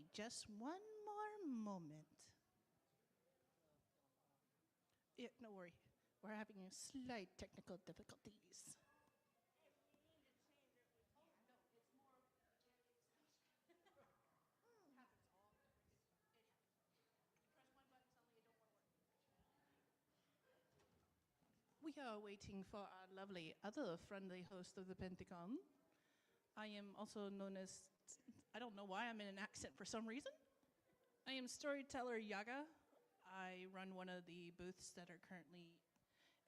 me just one more moment. Yeah, no worry. We're having slight technical difficulties. We are waiting for our lovely other friendly host of the Penti-Con. I am also known as, I don't know why I'm in an accent for some reason. I am storyteller Yaga. I run one of the booths that are currently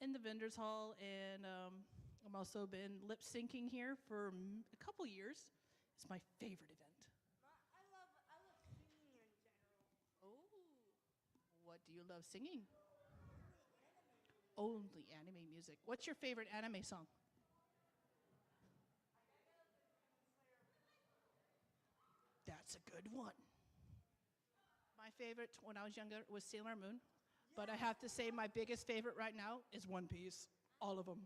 in the vendors hall, and I've also been lip syncing here for a couple years. It's my favorite event. I love singing in general. Oh, what do you love singing? Only anime music. What's your favorite anime song? That's a good one. My favorite when I was younger was Sailor Moon, but I have to say my biggest favorite right now is One Piece. All of them.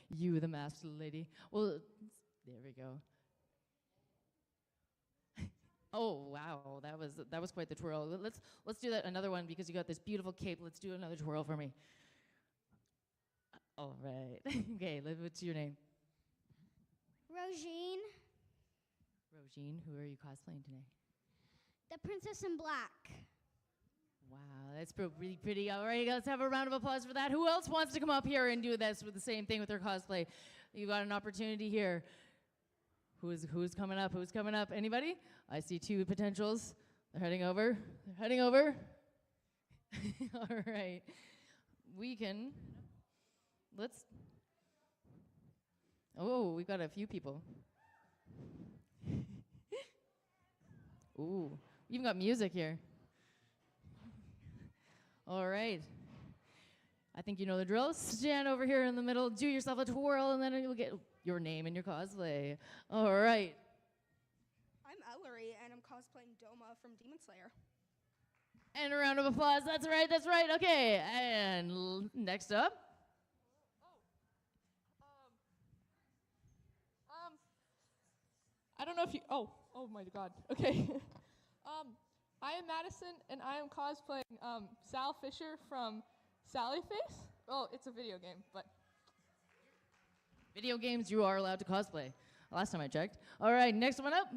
You, the masked lady. Well, there we go. Oh wow, that was quite the twirl. Let's do that another one because you got this beautiful cape. Let's do another twirl for me. All right. Okay, what's your name? Rogine, Rogine. Who are you cosplaying today? the Princess in Black. Wow, that's really pretty. All right, let's have a round of applause for that. Who else wants to come up here and do this with the same thing with their cosplay? You got an opportunity here. Who's coming up? Who's coming up? Anybody? I see two potentials. They're heading over. They're heading over. All right. Oh, we've got a few people. Ooh, we even got music here. All right. I think you know the drill. Stand over here in the middle, do yourself a twirl, and then you'll get your name and your cosplay. All right. I'm Ellery, and I'm cosplaying Doma from Demon Slayer. And a round of applause. That's right, that's right. Okay, and next up. I don't know if you. Oh my God. Okay. I am Madison, and I am cosplaying Sal Fisher from Sally Face. Well, it's a video game, but. Video games, you are allowed to cosplay. Last time I checked. All right, next one up.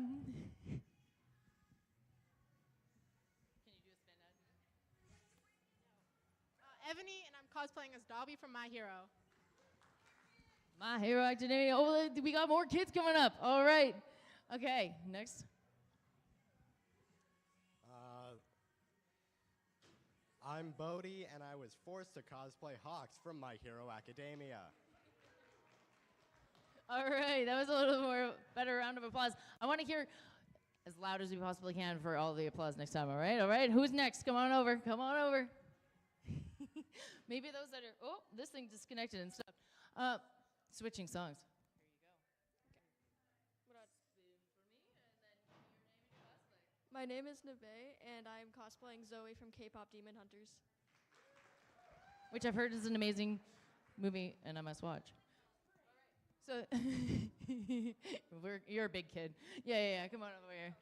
Ebony, and I'm cosplaying as Dobby from My Hero. My Hero Academia. Oh, we got more kids coming up. All right. Okay, next. I'm Bodhi, and I was forced to cosplay Hawks from My Hero Academia. All right, that was a little more better round of applause. I want to hear as loud as we possibly can for all the applause next time. All right. Who's next? Come on over. Come on over. Maybe those that are. Oh, this thing disconnected and stuff. Switching songs. My name is Neve, and I'm cosplaying Zoe from K-pop Demon Hunters. Which I've heard is an amazing movie, and I must watch. So, you're a big kid. Yeah. Come on over here.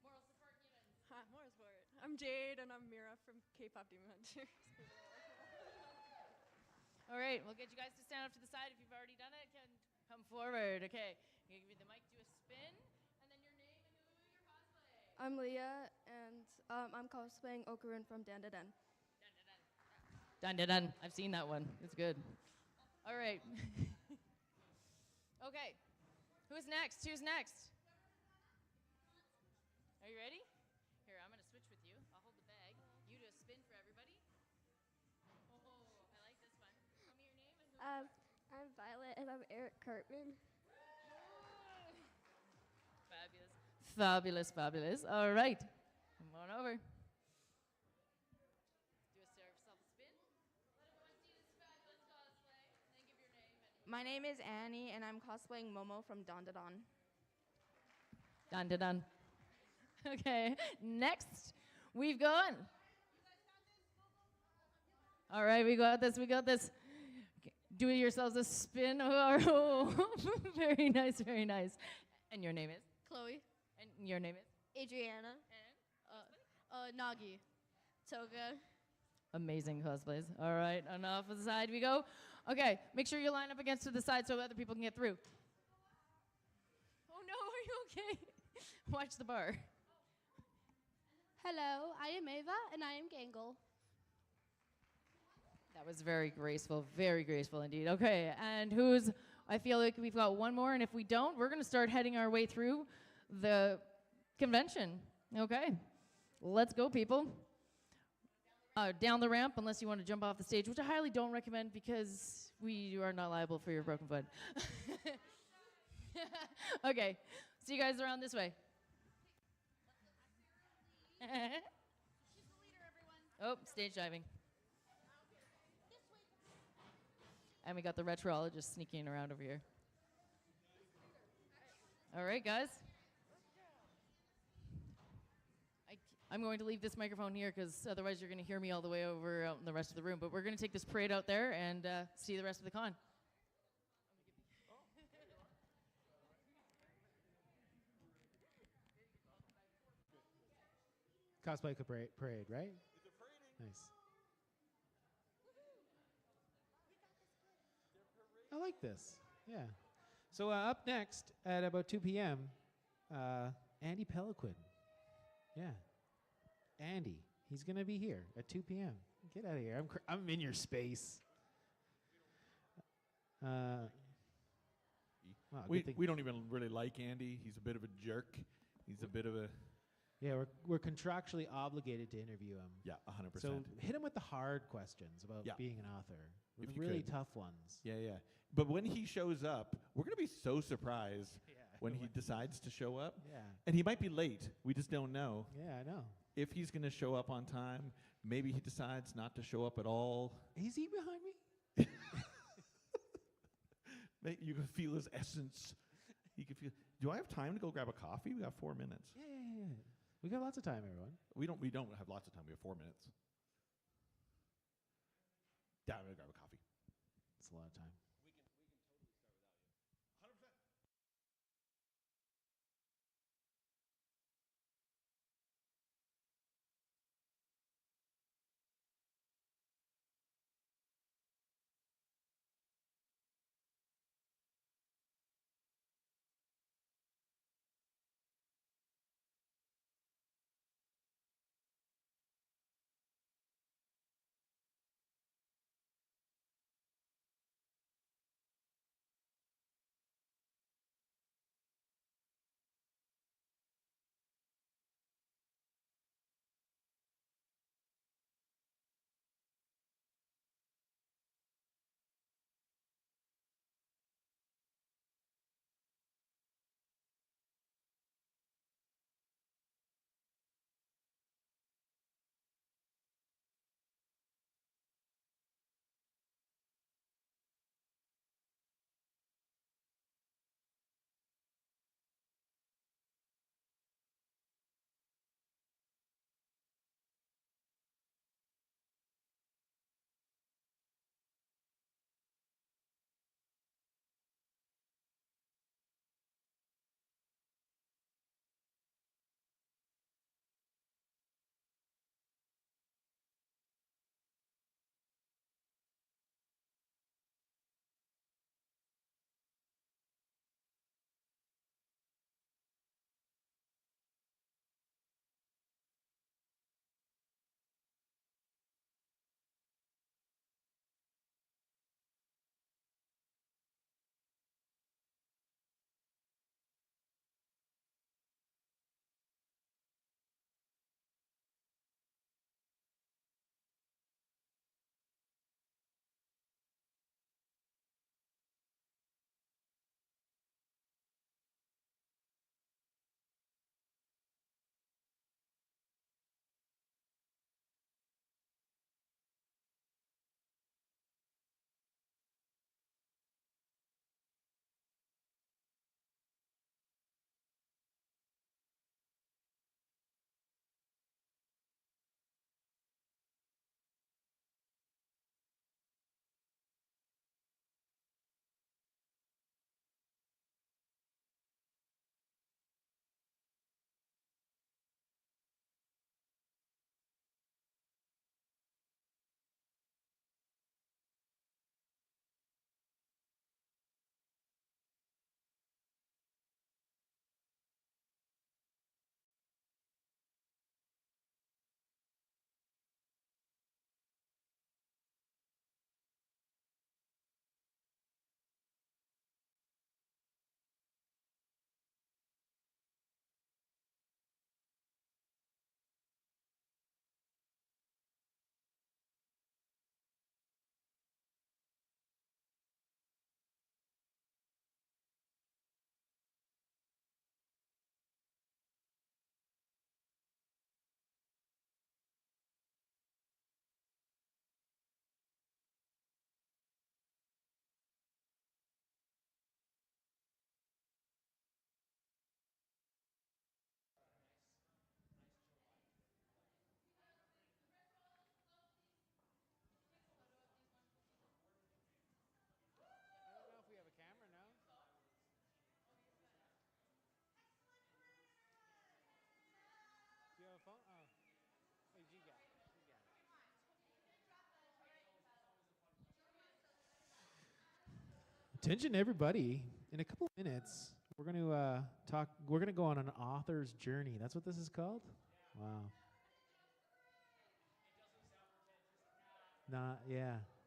Moral support humans. Hi, moral support. I'm Jade, and I'm Mira from K-pop Demon Hunters. All right, we'll get you guys to stand up to the side. If you've already done it, can come forward. Okay, I'm gonna give you the mic, do a spin, and then your name and who you're cosplaying. I'm Leah, and I'm cosplaying Okarun from Dan Da Dan. Dun. I've seen that one. It's good. All right. Okay. Who's next? Are you ready? Here, I'm going to switch with you. I'll hold the bag. You do a spin for everybody. Oh, I like this one. Tell me your name and who. I'm Violet, and I'm Eric Cartman. Fabulous. All right. Come on over. Do yourself a spin. Let everyone see this fabulous cosplay. And then give your name. My name is Annie, and I'm cosplaying Momo from Don Da Don. Dun. Okay. Next, we've got. All right, we got this. Okay. Do yourselves a spin. Oh, very nice. And your name is? Chloe. And your name is? Adriana. And? Nagi. Toga. Amazing cosplays. All right, and off of the side we go. Okay, make sure you line up against to the side so other people can get through. Oh no, are you okay? Watch the bar. Hello, I am Ava, and I am Gangle. That was very graceful indeed. Okay, and I feel like we've got one more, and if we don't, we're going to start heading our way through the convention. Okay, let's go, people. Down the ramp, unless you want to jump off the stage, which I highly don't recommend because we are not liable for your broken foot. Okay, see you guys around this way. She's the leader, everyone. Oh, stage diving. And we got the retroologist sneaking around over here. All right, guys. I'm going to leave this microphone here because otherwise you're going to hear me all the way over out in the rest of the room. But we're going to take this parade out there and see the rest of the con. Cosplay parade, right? Nice. I like this. Yeah. So up next at about 2 p.m., Andy Peliquin. Yeah. Andy. He's going to be here at 2 p.m. Get out of here. I'm in your space. Wow, we don't even really like Andy. He's a bit of a jerk. He's a bit of a... Yeah, we're contractually obligated to interview him. Yeah, 100%. So hit him with the hard questions about being an author. If The you really could. tough ones. Yeah, yeah. But when he shows up, we're going to be so surprised when he decides to show up. Yeah. And he might be late. We just don't know. Yeah, I know. If he's going to show up on time, maybe he decides not to show up at all. Is he behind me? You can feel his essence. You can feel. Do I have time to go grab a coffee? We got 4 minutes. Yeah. We got lots of time, everyone. We don't have lots of time. We have 4 minutes. Yeah, I'm gonna grab a coffee. It's a lot of time. Attention, everybody. In a couple minutes, we're going to talk. We're going to go on an author's journey. That's what this is called? Wow.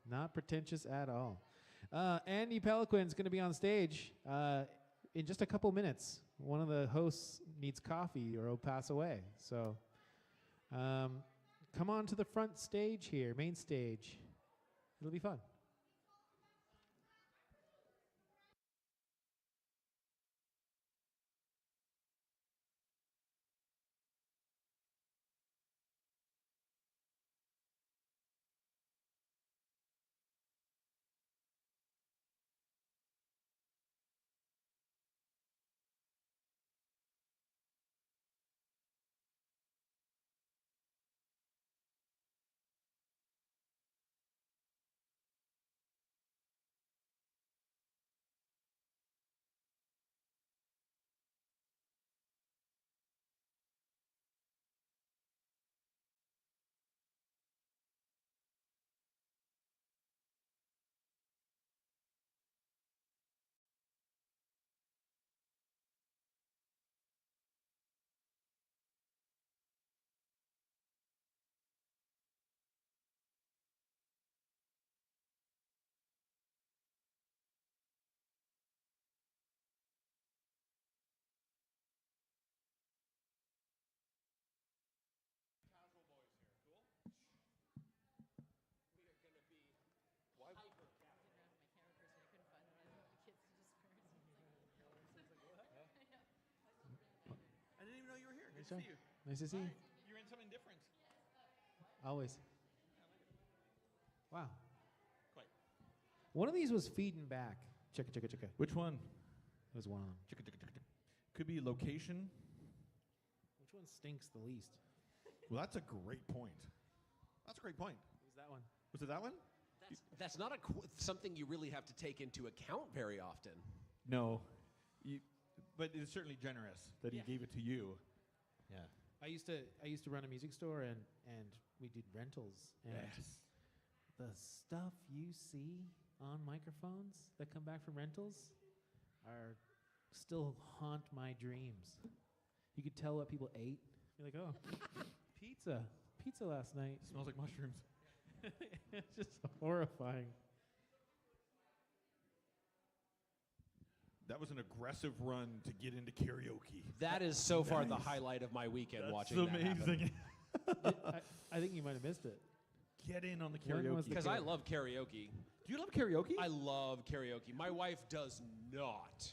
Not pretentious at all. Andy Peliquin's going to be on stage in just a couple minutes. One of the hosts needs coffee or he'll pass away. So come on to the front stage here, main stage. It'll be fun. I didn't even know you were here. Good Sure. to see you. Nice to see you. You're in something different. Always. Wow. Quite. One of these was feeding back. Chicka, chicka, chicka. Which one? It was one of them. Chicka, chicka, chicka, chicka. Could be location. Which one stinks the least? Well, that's a great point. That's a great point. It was that one. Was it that one? That's not something you really have to take into account very often. No. But it's certainly generous that he gave it to you. Yeah. I used to run a music store and we did rentals. And the stuff you see on microphones that come back from rentals are still haunt my dreams. You could tell what people ate. You're like, oh, pizza last night. Smells like mushrooms. It's just horrifying. That was an aggressive run to get into karaoke. That is so far the highlight of my weekend watching that happen. That's amazing. I think you might have missed it. Get in on the When was karaoke. Because I love karaoke. Do you love karaoke? I love karaoke. My wife does not.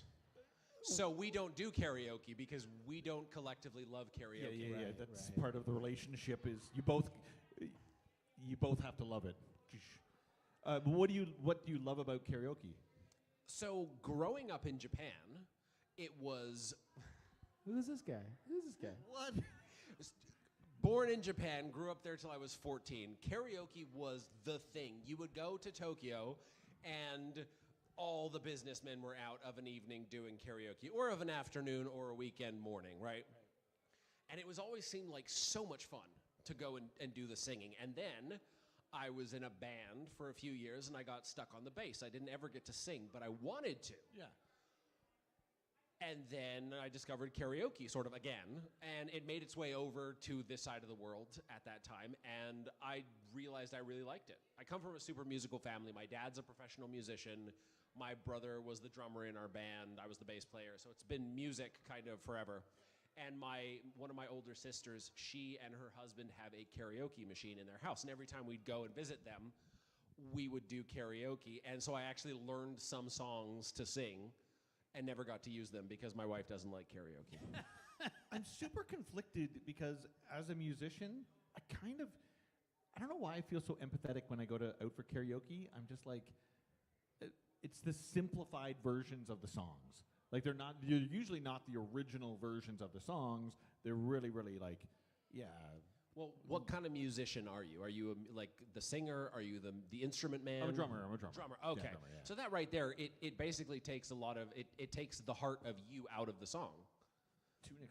So we don't do karaoke because we don't collectively love karaoke. Yeah. That's part of the relationship. Is you both have to love it. What do you love about karaoke? So growing up in Japan, it was Who's this guy? What? born in Japan, grew up there till I was 14. Karaoke was the thing. You would go to Tokyo and all the businessmen were out of an evening doing karaoke, or of an afternoon or a weekend morning, right? And it was always seemed like so much fun to go and do the singing. And then I was in a band for a few years and I got stuck on the bass. I didn't ever get to sing, but I wanted to. Yeah. And then I discovered karaoke sort of again, and it made its way over to this side of the world at that time, and I realized I really liked it. I come from a super musical family. My dad's a professional musician. My brother was the drummer in our band. I was the bass player, so it's been music kind of forever. And one of my older sisters, she and her husband have a karaoke machine in their house, and every time we'd go and visit them, we would do karaoke, and so I actually learned some songs to sing and never got to use them because my wife doesn't like karaoke. I'm super conflicted because as a musician, I don't know why I feel so empathetic when I go out for karaoke. I'm just like, it's the simplified versions of the songs. Like they're usually not the original versions of the songs. They're really, really like, yeah. Well, what kind of musician are you? Are you like the singer? Are you the instrument man? I'm a drummer. Drummer. Okay. Yeah, drummer, yeah. So that right there, it basically takes a lot of it takes the heart of you out of the song. To an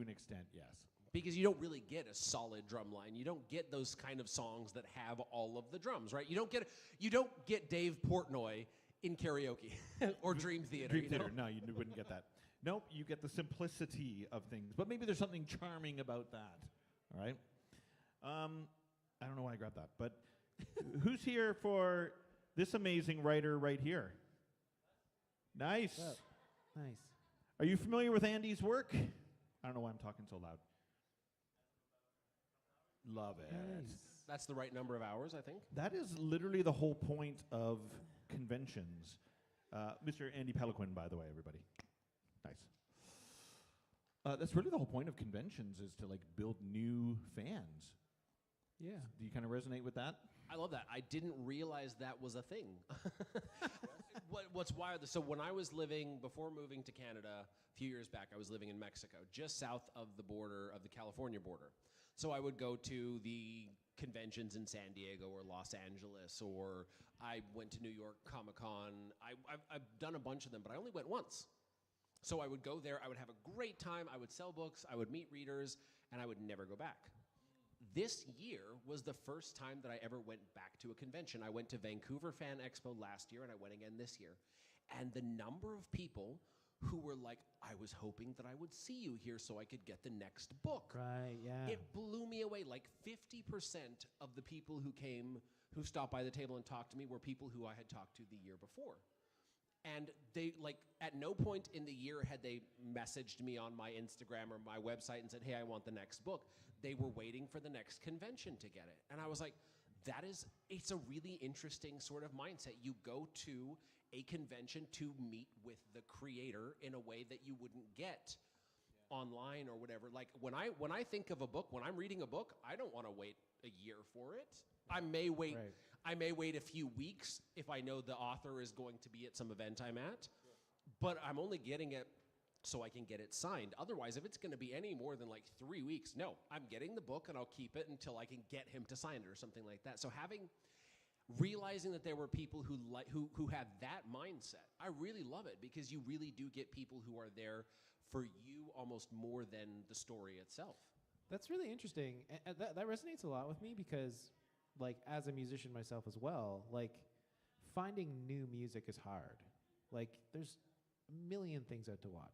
extent, yes. Because you don't really get a solid drum line. You don't get those kind of songs that have all of the drums, right? You don't get Dave Portnoy in karaoke or Dream Theater. Dream you know? Theater. No, you wouldn't get that. Nope, you get the simplicity of things. But maybe there's something charming about that. All right? I don't know why I grabbed that. But who's here for this amazing writer right here? Nice. Nice. Are you familiar with Andy's work? I don't know why I'm talking so loud. Love it. Nice. That's the right number of hours, I think. That is literally the whole point of conventions. Mr. Andy Peliquin, by the way, everybody. Nice. That's really the whole point of conventions is to like build new fans. Yeah. Do you kind of resonate with that? I love that. I didn't realize that was a thing. What's wild, so when I was living, before moving to Canada, a few years back, I was living in Mexico, just south of the border, of the California border. So I would go to the conventions in San Diego or Los Angeles, or I went to New York Comic-Con. I've done a bunch of them, but I only went once. So I would go there, I would have a great time, I would sell books, I would meet readers, and I would never go back. This year was the first time that I ever went back to a convention. I went to Vancouver Fan Expo last year, and I went again this year. And the number of people who were like, I was hoping that I would see you here so I could get the next book. Right, yeah. It blew me away. Like 50% of the people who stopped by the table and talked to me were people who I had talked to the year before. And they, like, at no point in the year had they messaged me on my Instagram or my website and said, hey, I want the next book. They were waiting for the next convention to get it. And I was like, it's a really interesting sort of mindset. You go to a convention to meet with the creator in a way that you wouldn't get online or whatever. Like, when I think of a book, when I'm reading a book, I don't want to wait a year for it. I may wait. Right. I may wait a few weeks if I know the author is going to be at some event I'm at, but I'm only getting it so I can get it signed. Otherwise, if it's going to be any more than like 3 weeks, no, I'm getting the book and I'll keep it until I can get him to sign it or something like that. So realizing that there were people who had that mindset, I really love it because you really do get people who are there for you almost more than the story itself. That's really interesting. And that resonates a lot with me because, like, as a musician myself as well, like, finding new music is hard. Like, there's a million things out to watch.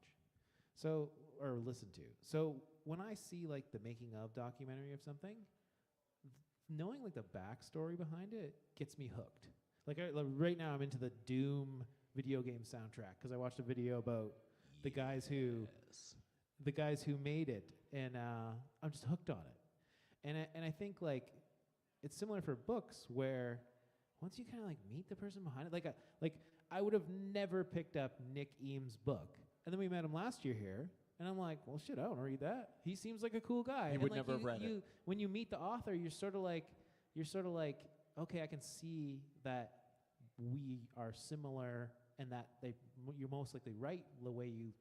So, or listen to. So, when I see, like, the making of documentary of something, knowing, like, the backstory behind it gets me hooked. Like, right now I'm into the Doom video game soundtrack because I watched a video about the guys who made it, and I'm just hooked on it. And I think, like, it's similar for books where once you kind of like meet the person behind it, like I would have never picked up Nick Eames' book, and then we met him last year here, and I'm like, well, shit, I want to read that. He seems like a cool guy. You would never have read it. When you meet the author, you're sort of like, okay, I can see that we are similar, and that you're most likely right the way you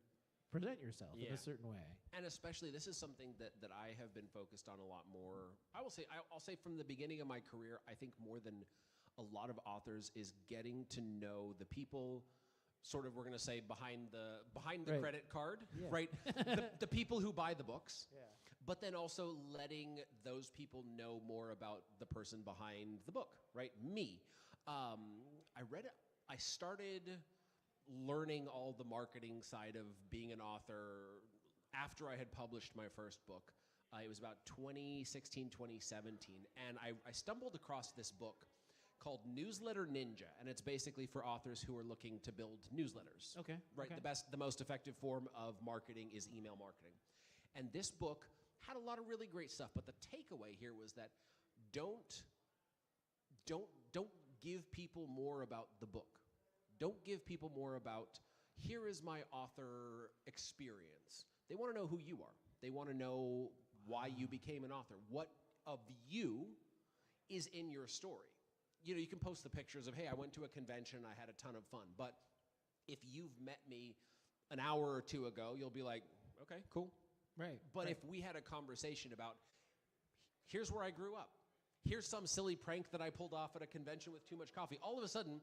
present yourself in a certain way. And especially, this is something that I have been focused on a lot more. I'll say from the beginning of my career, I think more than a lot of authors is getting to know the people, sort of, we're going to say behind the Right. credit card, Yeah. right? the people who buy the books. Yeah. But then also letting those people know more about the person behind the book, right? Me. I started learning all the marketing side of being an author after I had published my first book. It was about 2016, 2017. And I stumbled across this book called Newsletter Ninja. And it's basically for authors who are looking to build newsletters. Okay. Right? Okay. The most effective form of marketing is email marketing. And this book had a lot of really great stuff. But the takeaway here was that don't give people more about the book. Don't give people more about, here is my author experience. They want to know who you are. They want to know why you became an author. What of you is in your story? You know, you can post the pictures of, hey, I went to a convention, I had a ton of fun. But if you've met me an hour or two ago, you'll be like, okay, cool. Right. But right. if we had a conversation about, here's where I grew up. Here's some silly prank that I pulled off at a convention with too much coffee. All of a sudden,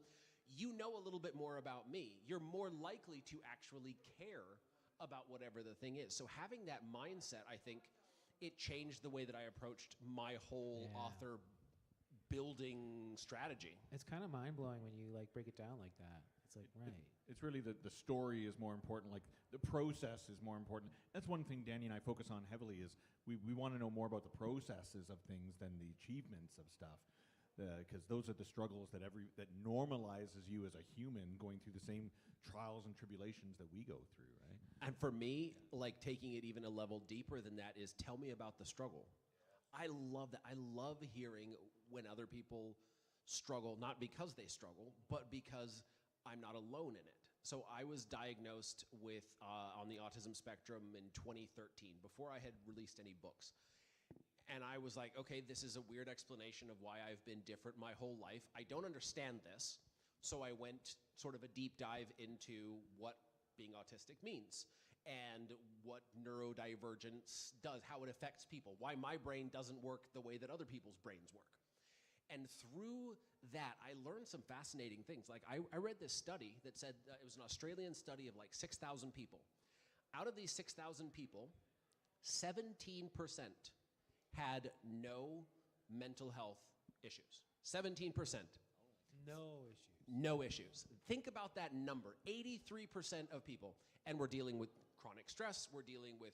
you know a little bit more about me. You're more likely to actually care about whatever the thing is. So having that mindset, I think, it changed the way that I approached my whole author building strategy. It's kind of mind blowing when you like break it down like that. It's like right. It's really the story is more important. Like the process is more important. That's one thing Danny and I focus on heavily is we want to know more about the processes of things than the achievements of stuff. Because those are the struggles that normalizes you as a human going through the same trials and tribulations that we go through, right? And for me, like taking it even a level deeper than that is tell me about the struggle. I love that. I love hearing when other people struggle, not because they struggle, but because I'm not alone in it. So I was diagnosed with on the autism spectrum in 2013, before I had released any books. And I was like, okay, this is a weird explanation of why I've been different my whole life. I don't understand this. So I went sort of a deep dive into what being autistic means and what neurodivergence does, how it affects people, why my brain doesn't work the way that other people's brains work. And through that, I learned some fascinating things. Like I read this study that said, it was an Australian study of like 6,000 people. Out of these 6,000 people, 17% had no mental health issues. 17%. No issues. No issues. Think about that number. 83% of people. And we're dealing with chronic stress. We're dealing with,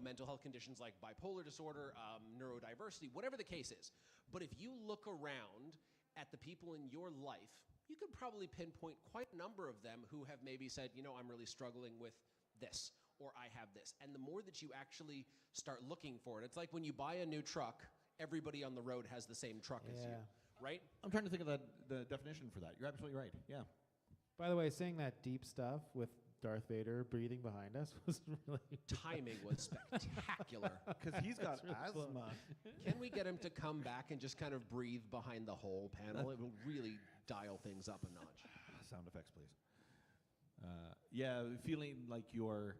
mental health conditions like bipolar disorder, neurodiversity, whatever the case is. But if you look around at the people in your life, you could probably pinpoint quite a number of them who have maybe said, I'm really struggling with this, or I have this. And the more that you actually start looking for it, it's like when you buy a new truck, everybody on the road has the same truck as you, right? I'm trying to think of the definition for that. You're absolutely right. Yeah. By the way, saying that deep stuff with Darth Vader breathing behind us was really timing was spectacular. Because he's got really asthma. Can we get him to come back and just kind of breathe behind the whole panel? It will really dial things up a notch. Sound effects, please. Yeah, feeling like you're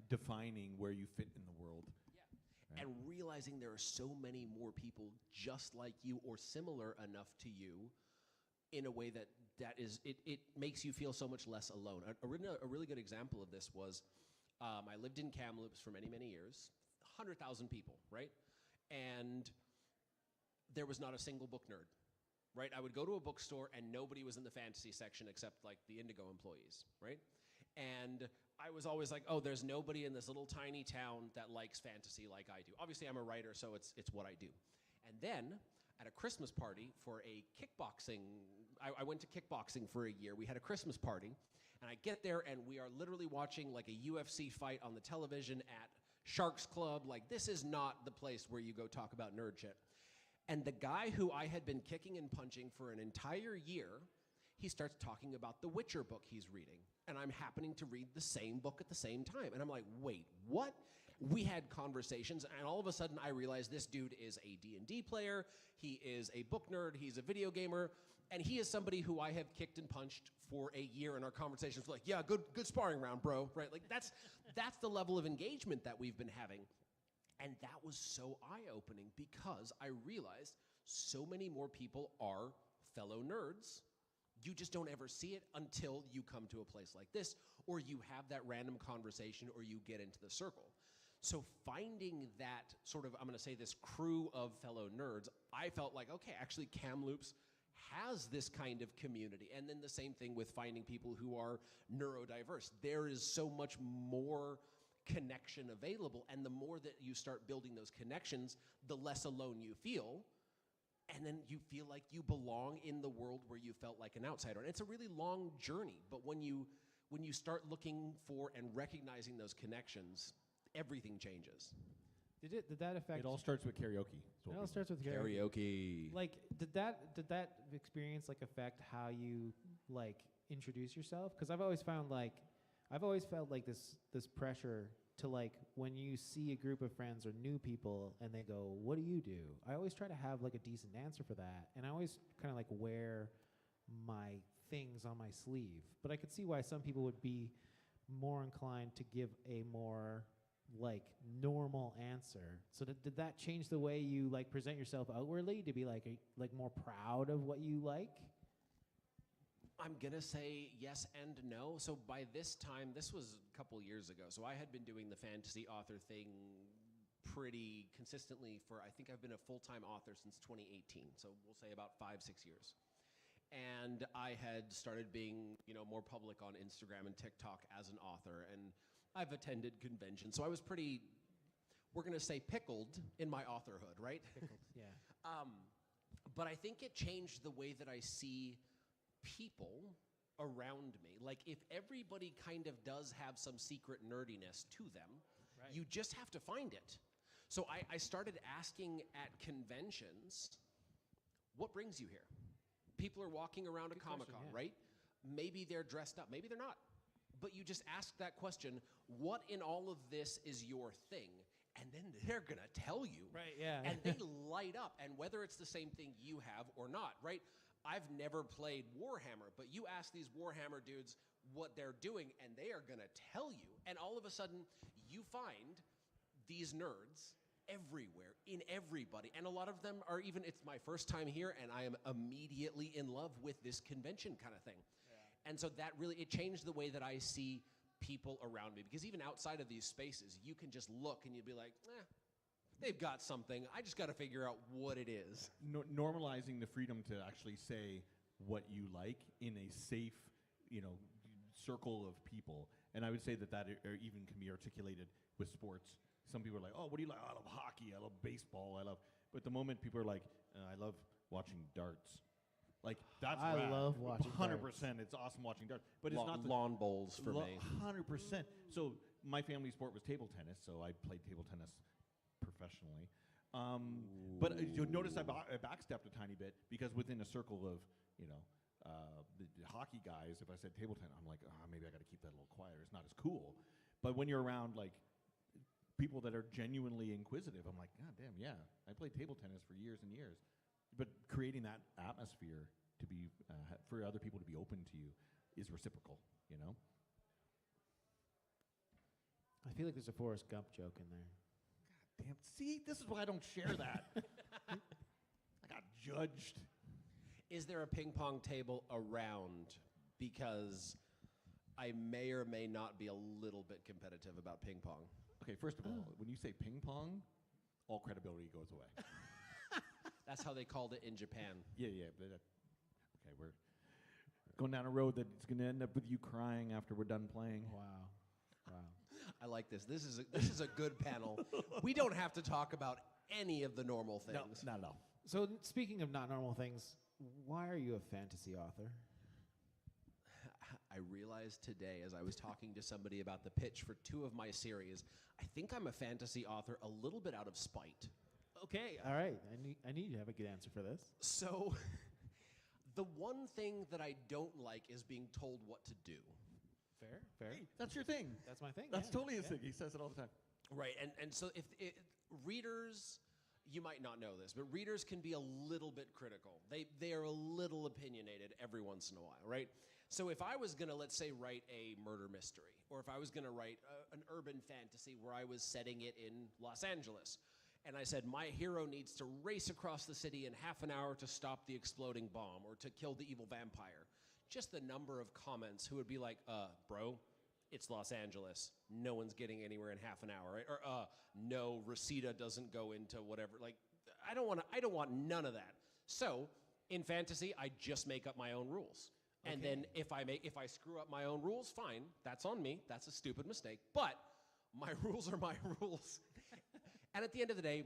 defining where you fit in the world. Yeah. Right? And realizing there are so many more people just like you or similar enough to you in a way that it makes you feel so much less alone. A really good example of this was I lived in Kamloops for many, many years, 100,000 people, right? And there was not a single book nerd, right? I would go to a bookstore and nobody was in the fantasy section except like the Indigo employees, right? And I was always like, oh, there's nobody in this little tiny town that likes fantasy like I do. Obviously, I'm a writer, so it's what I do. And then at a Christmas party for a kickboxing, I went to kickboxing for a year. We had a Christmas party, and I get there, and we are literally watching like a UFC fight on the television at Sharks Club. Like, this is not the place where you go talk about nerd shit. And the guy who I had been kicking and punching for an entire year, he starts talking about the Witcher book he's reading. And I'm happening to read the same book at the same time. And I'm like, wait, what? We had conversations, and all of a sudden I realized this dude is a D&D player, he is a book nerd, he's a video gamer, and he is somebody who I have kicked and punched for a year, and our conversations were like, yeah, good sparring round, bro, right? Like that's the level of engagement that we've been having. And that was so eye-opening because I realized so many more people are fellow nerds. You just don't ever see it until you come to a place like this, or you have that random conversation, or you get into the circle. So finding that sort of, I'm going to say this crew of fellow nerds, I felt like, okay, actually Kamloops has this kind of community. And then the same thing with finding people who are neurodiverse. There is so much more connection available, and the more that you start building those connections, the less alone you feel. And then you feel like you belong in the world where you felt like an outsider. And it's a really long journey, but when you start looking for and recognizing those connections, everything changes. Did that affect? It all starts with karaoke. It all starts with karaoke. Like, did that experience like affect how you like introduce yourself? Because I've always felt like this pressure to, like, when you see a group of friends or new people and they go, what do you do? I always try to have like a decent answer for that, and I always kind of like wear my things on my sleeve. But I could see why some people would be more inclined to give a more like normal answer. So did that change the way you like present yourself outwardly to be like more proud of what you like? I'm going to say yes and no. So by this time, this was a couple years ago, so I had been doing the fantasy author thing pretty consistently for, I think I've been a full-time author since 2018, so we'll say about 5-6 years. And I had started being, more public on Instagram and TikTok as an author, and I've attended conventions, so I was pretty, we're going to say pickled in my authorhood, right? Pickled, yeah. But I think it changed the way that I see people around me. Like, if everybody kind of does have some secret nerdiness to them, Right. you just have to find it. So I started asking at conventions, what brings you here? People are walking around a Comic-Con, right? Maybe they're dressed up, maybe they're not. But you just ask that question, what in all of this is your thing? And then they're going to tell you. Right, yeah. And they light up, and whether it's the same thing you have or not, right? I've never played Warhammer, but you ask these Warhammer dudes what they're doing, and they are going to tell you. And all of a sudden, you find these nerds everywhere, in everybody. And a lot of them are even, it's my first time here, and I am immediately in love with this convention kind of thing. Yeah. And so that really, it changed the way that I see people around me, because even outside of these spaces, you can just look and you'd be like, they've got something. I just got to figure out what it is. Normalizing the freedom to actually say what you like in a safe, circle of people. And I would say that even can be articulated with sports. Some people are like, oh, what do you like? I love hockey. I love baseball. But the moment people are like, I love watching darts. Like, that's I rad. love watching 100%. darts. It's awesome watching darts. But it's not lawn bowls for me. 100%. So my family sport was table tennis, so I played table tennis professionally. But you'll notice I backstepped a tiny bit, because within a circle of, the hockey guys, if I said table tennis, I'm like, maybe I got to keep that a little quieter. It's not as cool. But when you're around, like, people that are genuinely inquisitive, I'm like, God damn, yeah, I played table tennis for years and years. But creating that atmosphere to be for other people to be open to you is reciprocal, I feel like there's a Forrest Gump joke in there. God damn, see, this is why I don't share that. I got judged. Is there a ping pong table around? Because I may or may not be a little bit competitive about ping pong. Okay, first of all, when you say ping pong, all credibility goes away. That's how they called it in Japan. Yeah. But, okay, we're going down a road that's going to end up with you crying after we're done playing. Wow. I like this. This is a good panel. We don't have to talk about any of the normal things. No, not at all. So speaking of not normal things, why are you a fantasy author? I realized today, as I was talking to somebody about the pitch for 2 of my series, I think I'm a fantasy author a little bit out of spite. Okay, all right. I need you to have a good answer for this. So, the one thing that I don't like is being told what to do. Fair. Hey, that's your thing. That's my thing. That's totally his thing. He says it all the time. Right, and so if readers, you might not know this, but readers can be a little bit critical. They are a little opinionated every once in a while, right? So if I was going to, let's say, write a murder mystery, or if I was going to write an urban fantasy where I was setting it in Los Angeles, and I said, my hero needs to race across the city in half an hour to stop the exploding bomb or to kill the evil vampire, just the number of comments who would be like, bro, it's Los Angeles. No one's getting anywhere in half an hour, right? Or, no, Reseda doesn't go into whatever. Like, I don't want none of that. So, in fantasy, I just make up my own rules. Okay. And then if I screw up my own rules, fine. That's on me. That's a stupid mistake. But my rules are my rules. And at the end of the day,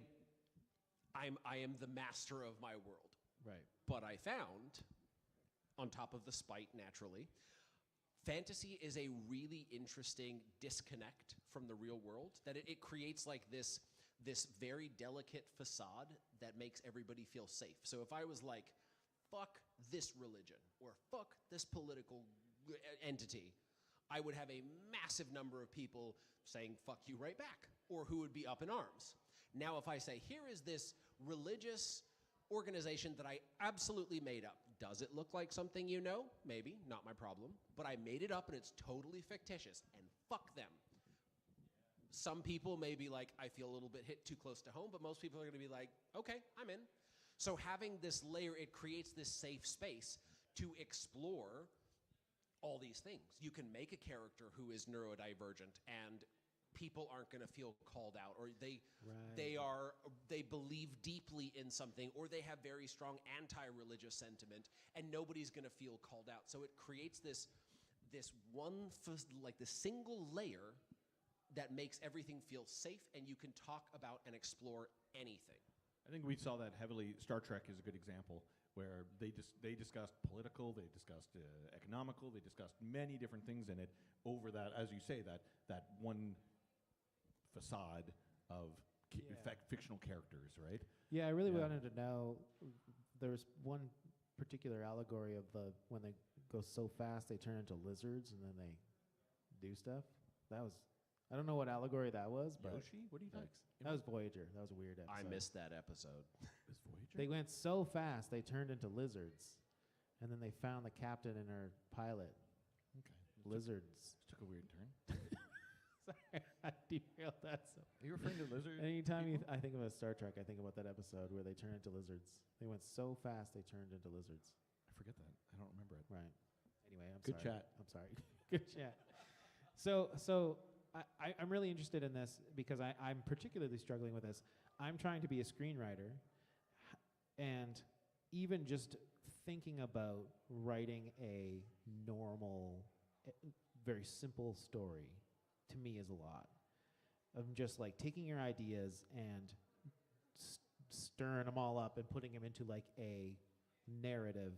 I am the master of my world. Right. But I found, on top of the spite naturally, fantasy is a really interesting disconnect from the real world, that it creates like this very delicate facade that makes everybody feel safe. So if I was like, fuck this religion, or fuck this political entity, I would have a massive number of people saying fuck you right back, or who would be up in arms. Now if I say, here is this religious organization that I absolutely made up, does it look like something you know? Maybe, not my problem. But I made it up and it's totally fictitious, and fuck them. Some people may be like, I feel a little bit hit too close to home, but most people are going to be like, okay, I'm in. So having this layer, it creates this safe space to explore all these things. You can make a character who is neurodivergent and people aren't going to feel called out, or they Right. they believe deeply in something, or they have very strong anti-religious sentiment, and nobody's going to feel called out. So it creates this like the single layer that makes everything feel safe, and you can talk about and explore anything. I think we saw that heavily. Star Trek is a good example where they discussed political, they discussed economical, they discussed many different things in it over that, as you say, that one facade of fictional characters, right? Yeah, I really wanted to know. There was one particular allegory of when they go so fast they turn into lizards and then they do stuff. That was, I don't know what allegory that was, but Yoshi, what do you think? that was Voyager. That was a weird episode. I missed that episode. Is Voyager? They went so fast they turned into lizards, and then they found the captain and her pilot. Okay. Lizards. Took a weird turn. Sorry, I derailed that. So. Are you referring to lizards? Anytime I think of a Star Trek, I think about that episode where they turn into lizards. They went so fast they turned into lizards. I forget that. I don't remember it. Right. Anyway, Good sorry. chat. I'm sorry. Good chat. So I'm really interested in this because I'm particularly struggling with this. I'm trying to be a screenwriter, and even just thinking about writing a normal, very simple story, to me is a lot. Of just like taking your ideas and stirring them all up and putting them into like a narrative.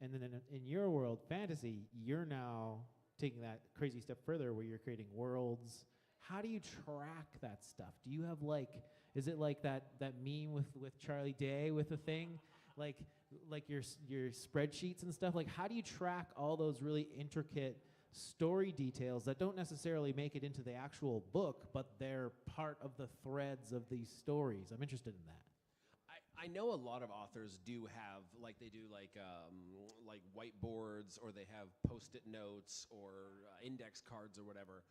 And then in your world, fantasy, you're now taking that crazy step further where you're creating worlds. How do you track that stuff? Do you have like, is it like that meme with Charlie Day with the thing? Like your spreadsheets and stuff? Like how do you track all those really intricate story details that don't necessarily make it into the actual book, but they're part of the threads of these stories? I'm interested in that. I know a lot of authors do have, like they do like whiteboards, or they have Post-it notes or index cards or whatever.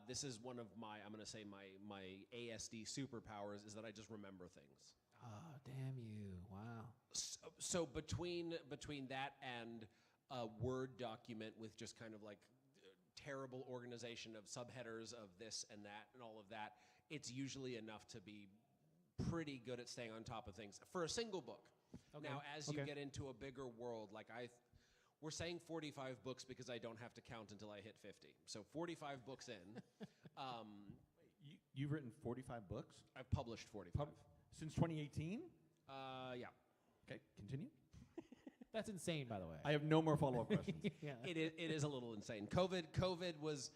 This is one of my, I'm going to say my ASD superpowers is that I just remember things. Oh, damn you. Wow. So between that and a Word document with just kind of like terrible organization of subheaders of this and that and all of that, it's usually enough to be pretty good at staying on top of things for a single book. Okay. Now, as you get into a bigger world, like we're saying 45 books because I don't have to count until I hit 50. So 45 books in. You've written 45 books? I've published 45. Since 2018? Yeah. Okay, continue. That's insane, by the way. I have no more follow-up questions. Yeah. It is a little insane. COVID was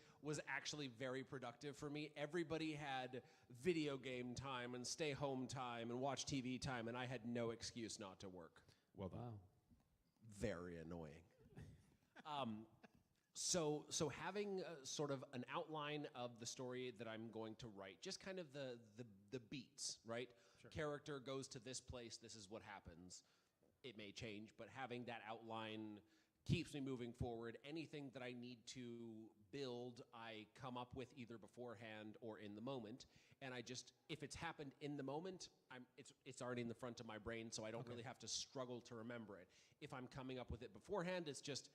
actually very productive for me. Everybody had video game time and stay home time and watch TV time, and I had no excuse not to work. Well done. Wow. Very annoying. So having sort of an outline of the story that I'm going to write, just kind of the beats, right? Sure. Character goes to this place, this is what happens. It may change, but having that outline keeps me moving forward. Anything that I need to build, I come up with either beforehand or in the moment. And I just, if it's happened in the moment, it's already in the front of my brain, so I don't really have to struggle to remember it. If I'm coming up with it beforehand, it's just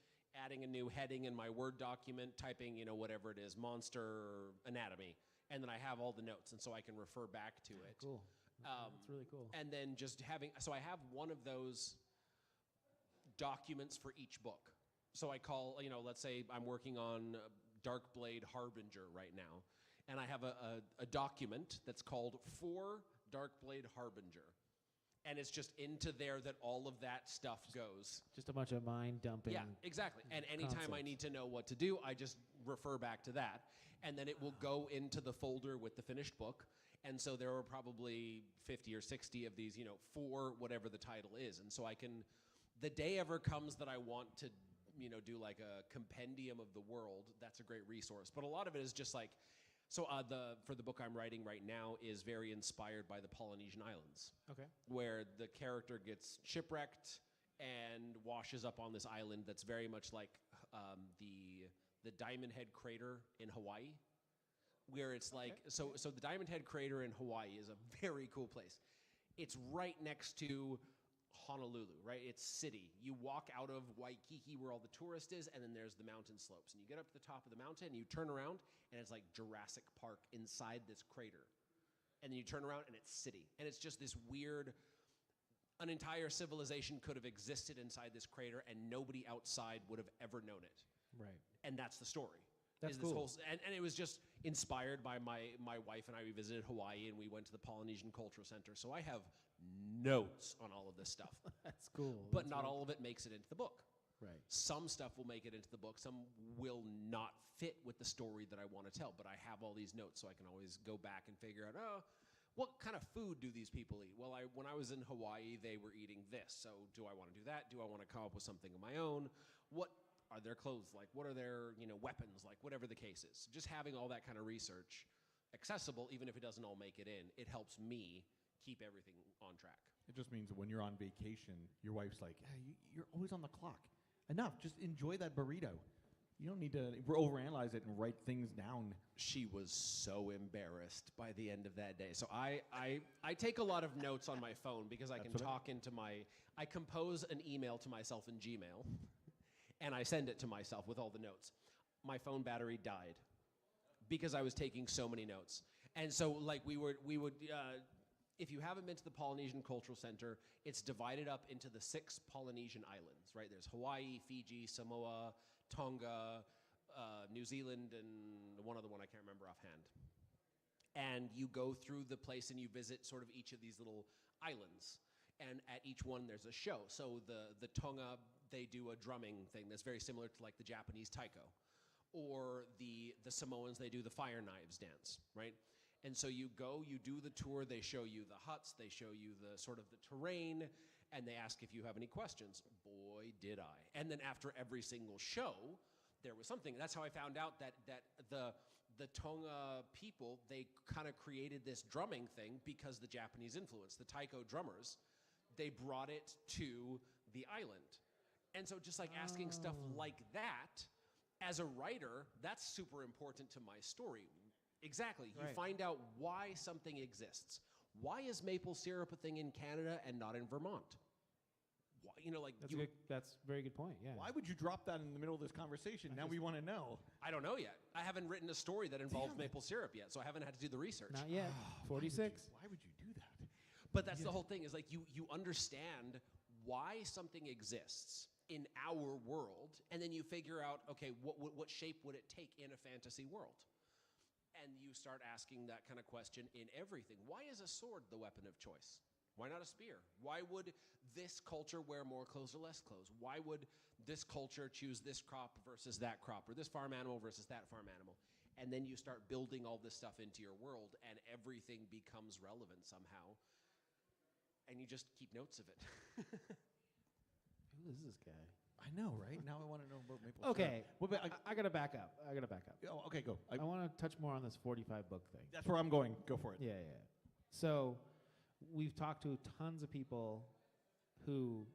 adding a new heading in my Word document, typing, whatever it is, monster anatomy, and then I have all the notes, and so I can refer back to it. Cool. That's really cool. And then just so I have one of those documents for each book. So I call, let's say I'm working on Darkblade Harbinger right now, and I have a document that's called For Darkblade Harbinger. And it's just into there that all of that stuff goes. Just a bunch of mind dumping. Yeah, exactly. And anytime I need to know what to do, I just refer back to that. And then it will go into the folder with the finished book. And so there are probably 50 or 60 of these, for whatever the title is. And so I can, the day ever comes that I want to, do like a compendium of the world, that's a great resource. But a lot of it is just like, so for the book I'm writing right now is very inspired by the Polynesian Islands. Okay. Where the character gets shipwrecked and washes up on this island that's very much like the Diamond Head crater in Hawaii. Where it's like, so the Diamond Head crater in Hawaii is a very cool place. It's right next to Honolulu, right? It's city. You walk out of Waikiki where all the tourist is, and then there's the mountain slopes. And you get up to the top of the mountain, and you turn around, and it's like Jurassic Park inside this crater. And then you turn around, and it's city. And it's just this weird, an entire civilization could have existed inside this crater, and nobody outside would have ever known it. Right. And that's the story. That's This cool. and it was just inspired by my wife and I. We visited Hawaii, and we went to the Polynesian Cultural Center. So I have notes on all of this stuff. That's cool. But That's not really all of it makes it into the book. Right. Some stuff will make it into the book. Some will not fit with the story that I want to tell. But I have all these notes, so I can always go back and figure out, what kind of food do these people eat? Well, when I was in Hawaii, they were eating this. So do I want to do that? Do I want to come up with something of my own? What are their clothes like? What are their weapons like? Whatever the case is. Just having all that kind of research accessible, even if it doesn't all make it in, it helps me keep everything on track. It just means that when you're on vacation, your wife's like, hey, you're always on the clock. Enough. Just enjoy that burrito. You don't need to overanalyze it and write things down. She was so embarrassed by the end of that day. So I take a lot of notes on my phone because I can talk into I compose an email to myself in Gmail, and I send it to myself with all the notes. My phone battery died because I was taking so many notes. And so like we would if you haven't been to the Polynesian Cultural Center, it's divided up into the 6 Polynesian islands, right? There's Hawaii, Fiji, Samoa, Tonga, New Zealand, and one other one I can't remember offhand. And you go through the place and you visit sort of each of these little islands. And at each one there's a show. So the Tonga, they do a drumming thing that's very similar to like the Japanese taiko. Or the Samoans, they do the fire knives dance, right? And so you go, you do the tour, they show you the huts, they show you the sort of the terrain, and they ask if you have any questions. Boy, did I. And then after every single show, there was something. That's how I found out that the Tonga people, they kind of created this drumming thing because the Japanese influence, the taiko drummers, they brought it to the island. And so just like asking stuff like that, as a writer, that's super important to my story. Exactly. You find out why something exists. Why is maple syrup a thing in Canada and not in Vermont? Why, that's a very good point, yeah. Why would you drop that in the middle of this conversation? Now we want to know. I don't know yet. I haven't written a story that involves maple syrup yet, so I haven't had to do the research. Not yet. 46. Why would you do that? But that's the whole thing, is like you understand why something exists in our world, and then you figure out, okay, what shape would it take in a fantasy world? And you start asking that kind of question in everything. Why is a sword the weapon of choice? Why not a spear? Why would this culture wear more clothes or less clothes? Why would this culture choose this crop versus that crop, or this farm animal versus that farm animal? And then you start building all this stuff into your world, and everything becomes relevant somehow. And you just keep notes of it. Who is this guy? I know, right? Now I want to know about maple Okay, syrup. I got to back up. Oh, okay, go. I want to touch more on this 45 book thing. That's where I'm going. Go for it. Yeah. So we've talked to tons of people who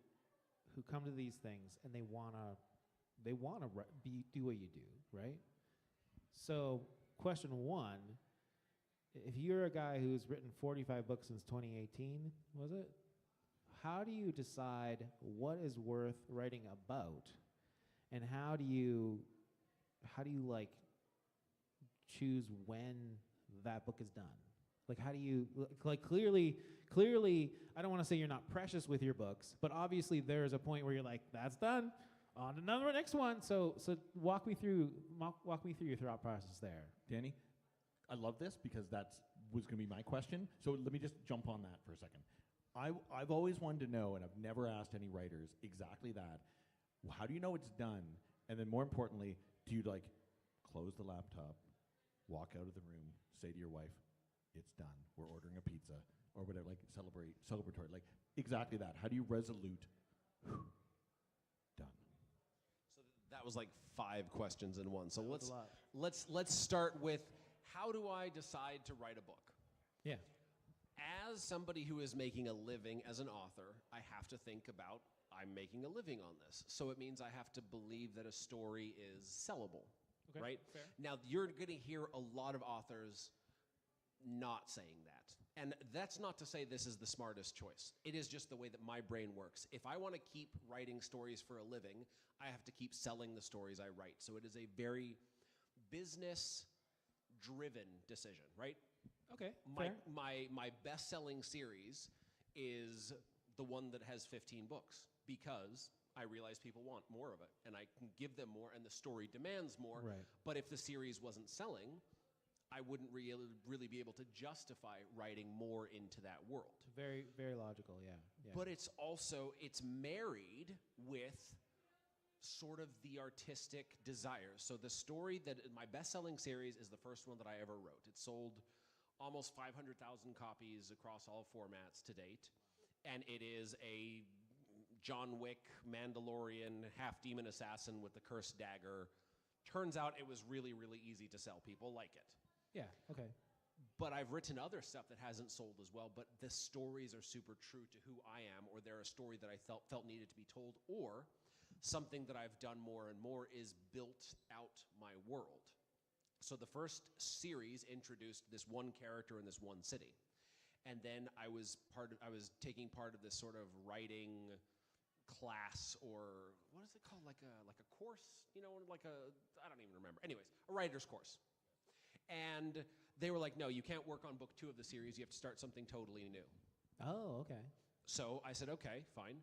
come to these things and they wanna do what you do, right? So question 1, if you're a guy who's written 45 books since 2018, was it? How do you decide what is worth writing about, and how do you like choose when that book is done? Like, how do you like clearly? I don't want to say you're not precious with your books, but obviously there is a point where you're like, that's done, on to another next one. So walk me through your thought process there, Danny. I love this because that was going to be my question. So let me just jump on that for a second. I've always wanted to know, and I've never asked any writers exactly that. How do you know it's done? And then more importantly, do you like close the laptop, walk out of the room, say to your wife, it's done, we're ordering a pizza, or whatever, like celebratory, like exactly that. How do you resolute, done? So that was like 5 questions in one. So let's start with, how do I decide to write a book? Yeah. As somebody who is making a living as an author, I have to think about, I'm making a living on this. So it means I have to believe that a story is sellable, right? Fair. Now, you're going to hear a lot of authors not saying that. And that's not to say this is the smartest choice. It is just the way that my brain works. If I want to keep writing stories for a living, I have to keep selling the stories I write. So it is a very business-driven decision, right? Okay. My best-selling series is the one that has 15 books because I realize people want more of it, and I can give them more, and the story demands more. Right. But if the series wasn't selling, I wouldn't really be able to justify writing more into that world. Very, very logical, yeah. But it's married with sort of the artistic desires. So the story that my best-selling series is the first one that I ever wrote. It sold almost 500,000 copies across all formats to date, and it is a John Wick, Mandalorian, half-demon assassin with the cursed dagger. Turns out it was really, really easy to sell. People like it. Yeah, okay. But I've written other stuff that hasn't sold as well, but the stories are super true to who I am, or they're a story that I felt needed to be told, or something that I've done more and more is built out my world. So the first series introduced this one character in this one city. And then I was taking part of this sort of writing class, or what is it called? Like a course, I don't even remember. Anyways, a writer's course. And they were like, no, you can't work on book 2 of the series. You have to start something totally new. Oh, okay. So I said, okay, fine.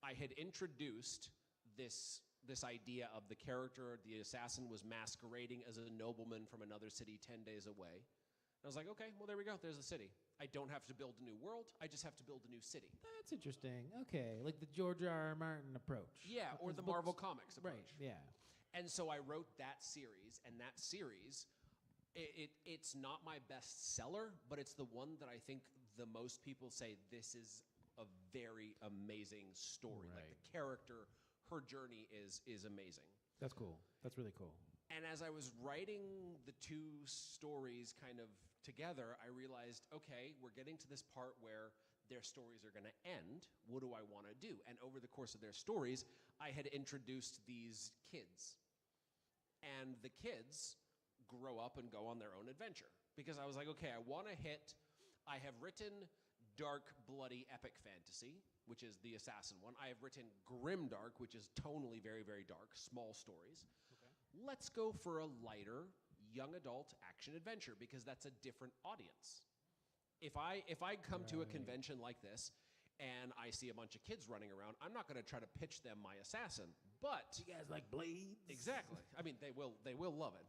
I had introduced this idea of the character, the assassin was masquerading as a nobleman from another city 10 days away. And I was like, okay, well, there we go. There's the city. I don't have to build a new world. I just have to build a new city. That's interesting. Okay, like the George R. R. Martin approach. Yeah, or the Marvel Comics approach. Right, yeah. And so I wrote that series, and that series, it's not my best seller, but it's the one that I think the most people say this is a very amazing story. Right. Like the character, her journey is amazing. That's cool. That's really cool. And as I was writing the two stories kind of together, I realized, okay, we're getting to this part where their stories are going to end. What do I want to do? And over the course of their stories, I had introduced these kids. And the kids grow up and go on their own adventure. Because I was like, okay, I have written dark, bloody, epic fantasy, which is the assassin one. I have written grimdark, which is tonally very, very dark, small stories. Okay. Let's go for a lighter, young adult action adventure, because that's a different audience. If I come to a convention like this and I see a bunch of kids running around, I'm not going to try to pitch them my assassin. But you guys like blades? Exactly. I mean, they will love it.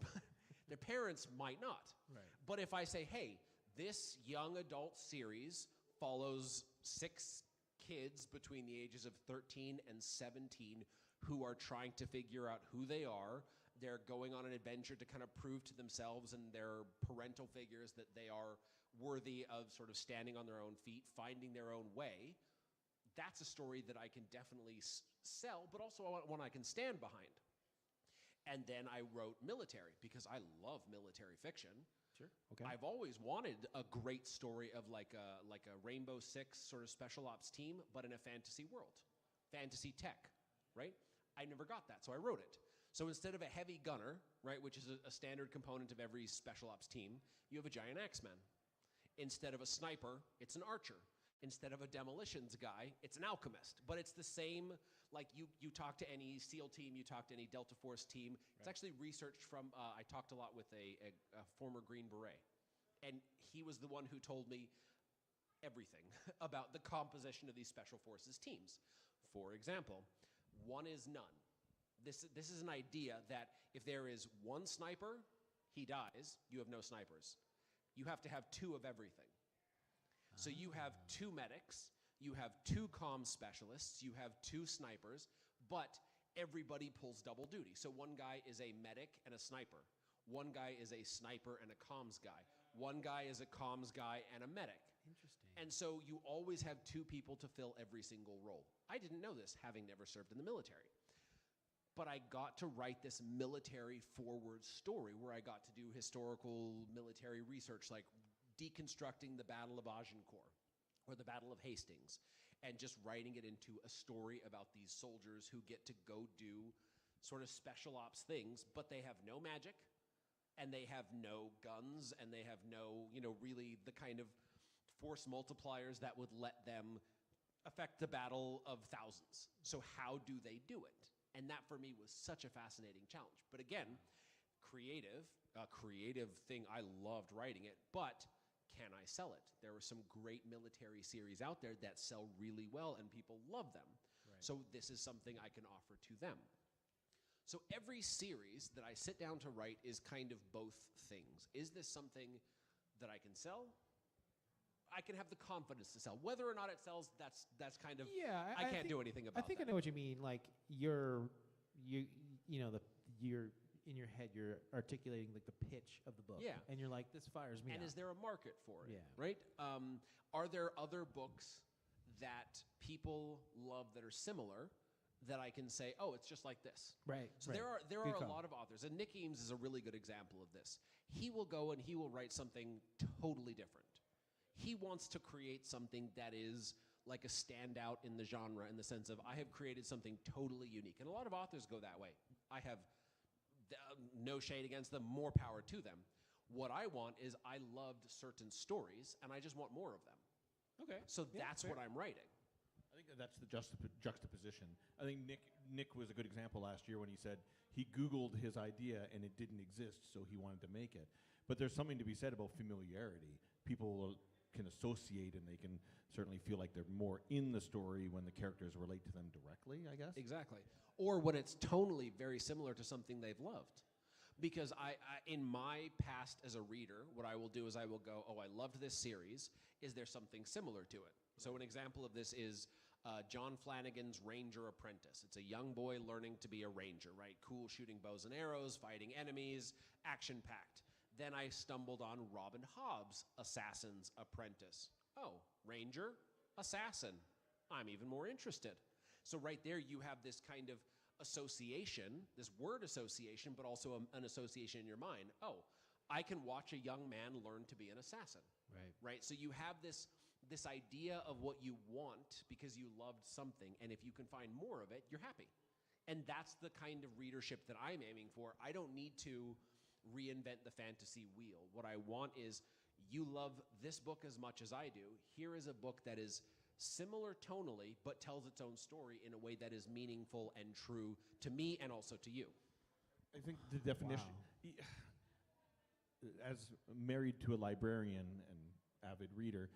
Their parents might not. Right. But if I say, hey, this young adult series follows 6 kids between the ages of 13 and 17 who are trying to figure out who they are. They're going on an adventure to kind of prove to themselves and their parental figures that they are worthy of sort of standing on their own feet, finding their own way. That's a story that I can definitely sell, but also one I can stand behind. And then I wrote military, because I love military fiction. Sure. Okay. I've always wanted a great story of like a Rainbow Six sort of special ops team, but in a fantasy world, fantasy tech, right? I never got that, so I wrote it. So instead of a heavy gunner, right, which is a standard component of every special ops team, you have a giant axeman. Instead of a sniper, it's an archer. Instead of a demolitions guy, it's an alchemist. But it's the same, like you talk to any SEAL team, you talk to any Delta Force team. Right. It's actually researched from, I talked a lot with a former Green Beret. And he was the one who told me everything about the composition of these special forces teams. For example, one is none. This is an idea that if there is one sniper, he dies, you have no snipers. You have to have 2 of everything. So you have 2 medics, you have 2 comm specialists, you have 2 snipers, but everybody pulls double duty. So one guy is a medic and a sniper. One guy is a sniper and a comms guy. One guy is a comms guy and a medic. Interesting. And so you always have 2 people to fill every single role. I didn't know this, having never served in the military. But I got to write this military forward story where I got to do historical military research, like deconstructing the Battle of Agincourt or the Battle of Hastings, and just writing it into a story about these soldiers who get to go do sort of special ops things, but they have no magic, and they have no guns, and they have no, really the kind of force multipliers that would let them affect the battle of thousands. So how do they do it? And that for me was such a fascinating challenge. But again, a creative thing. I loved writing it, but can I sell it? There were some great military series out there that sell really well and people love them. Right. So this is something I can offer to them. So every series that I sit down to write is kind of both things. Is this something that I can sell? I can have the confidence to sell. Whether or not it sells, that's kind of, I can't do anything about that. I think I know what you mean. Like you're in your head, you're articulating like the pitch of the book. Yeah. And you're like, this fires me And up. is there a market for it? Yeah. Right? Are there other books that people love that are similar that I can say, oh, it's just like this? Right. So there are a lot of authors, and Nick Eames is a really good example of this. He will go and he will write something totally different. He wants to create something that is like a standout in the genre in the sense of I have created something totally unique. And a lot of authors go that way. I have no shade against them, more power to them. What I want is I loved certain stories, and I just want more of them. Okay. So that's what I'm writing. I think that's the juxtaposition. I think Nick was a good example last year when he said he Googled his idea and it didn't exist, so he wanted to make it. But there's something to be said about familiarity. People can associate, and they can certainly feel like they're more in the story when the characters relate to them directly, I guess. Exactly. Or when it's tonally very similar to something they've loved. Because I in my past as a reader, what I will do is I will go, oh, I loved this series. Is there something similar to it? So an example of this is John Flanagan's Ranger Apprentice. It's a young boy learning to be a ranger, right? Cool, shooting bows and arrows, fighting enemies, action-packed. Then I stumbled on Robin Hobb's Assassin's Apprentice. Oh, ranger, assassin. I'm even more interested. So right there you have this kind of association, this word association, but also an association in your mind. Oh, I can watch a young man learn to be an assassin. Right? So you have this idea of what you want because you loved something, and if you can find more of it, you're happy. And that's the kind of readership that I'm aiming for. I don't need to reinvent the fantasy wheel. What I want is you love this book as much as I do. Here is a book that is similar tonally, but tells its own story in a way that is meaningful and true to me and also to you. I think the definition, as married to a librarian and avid reader,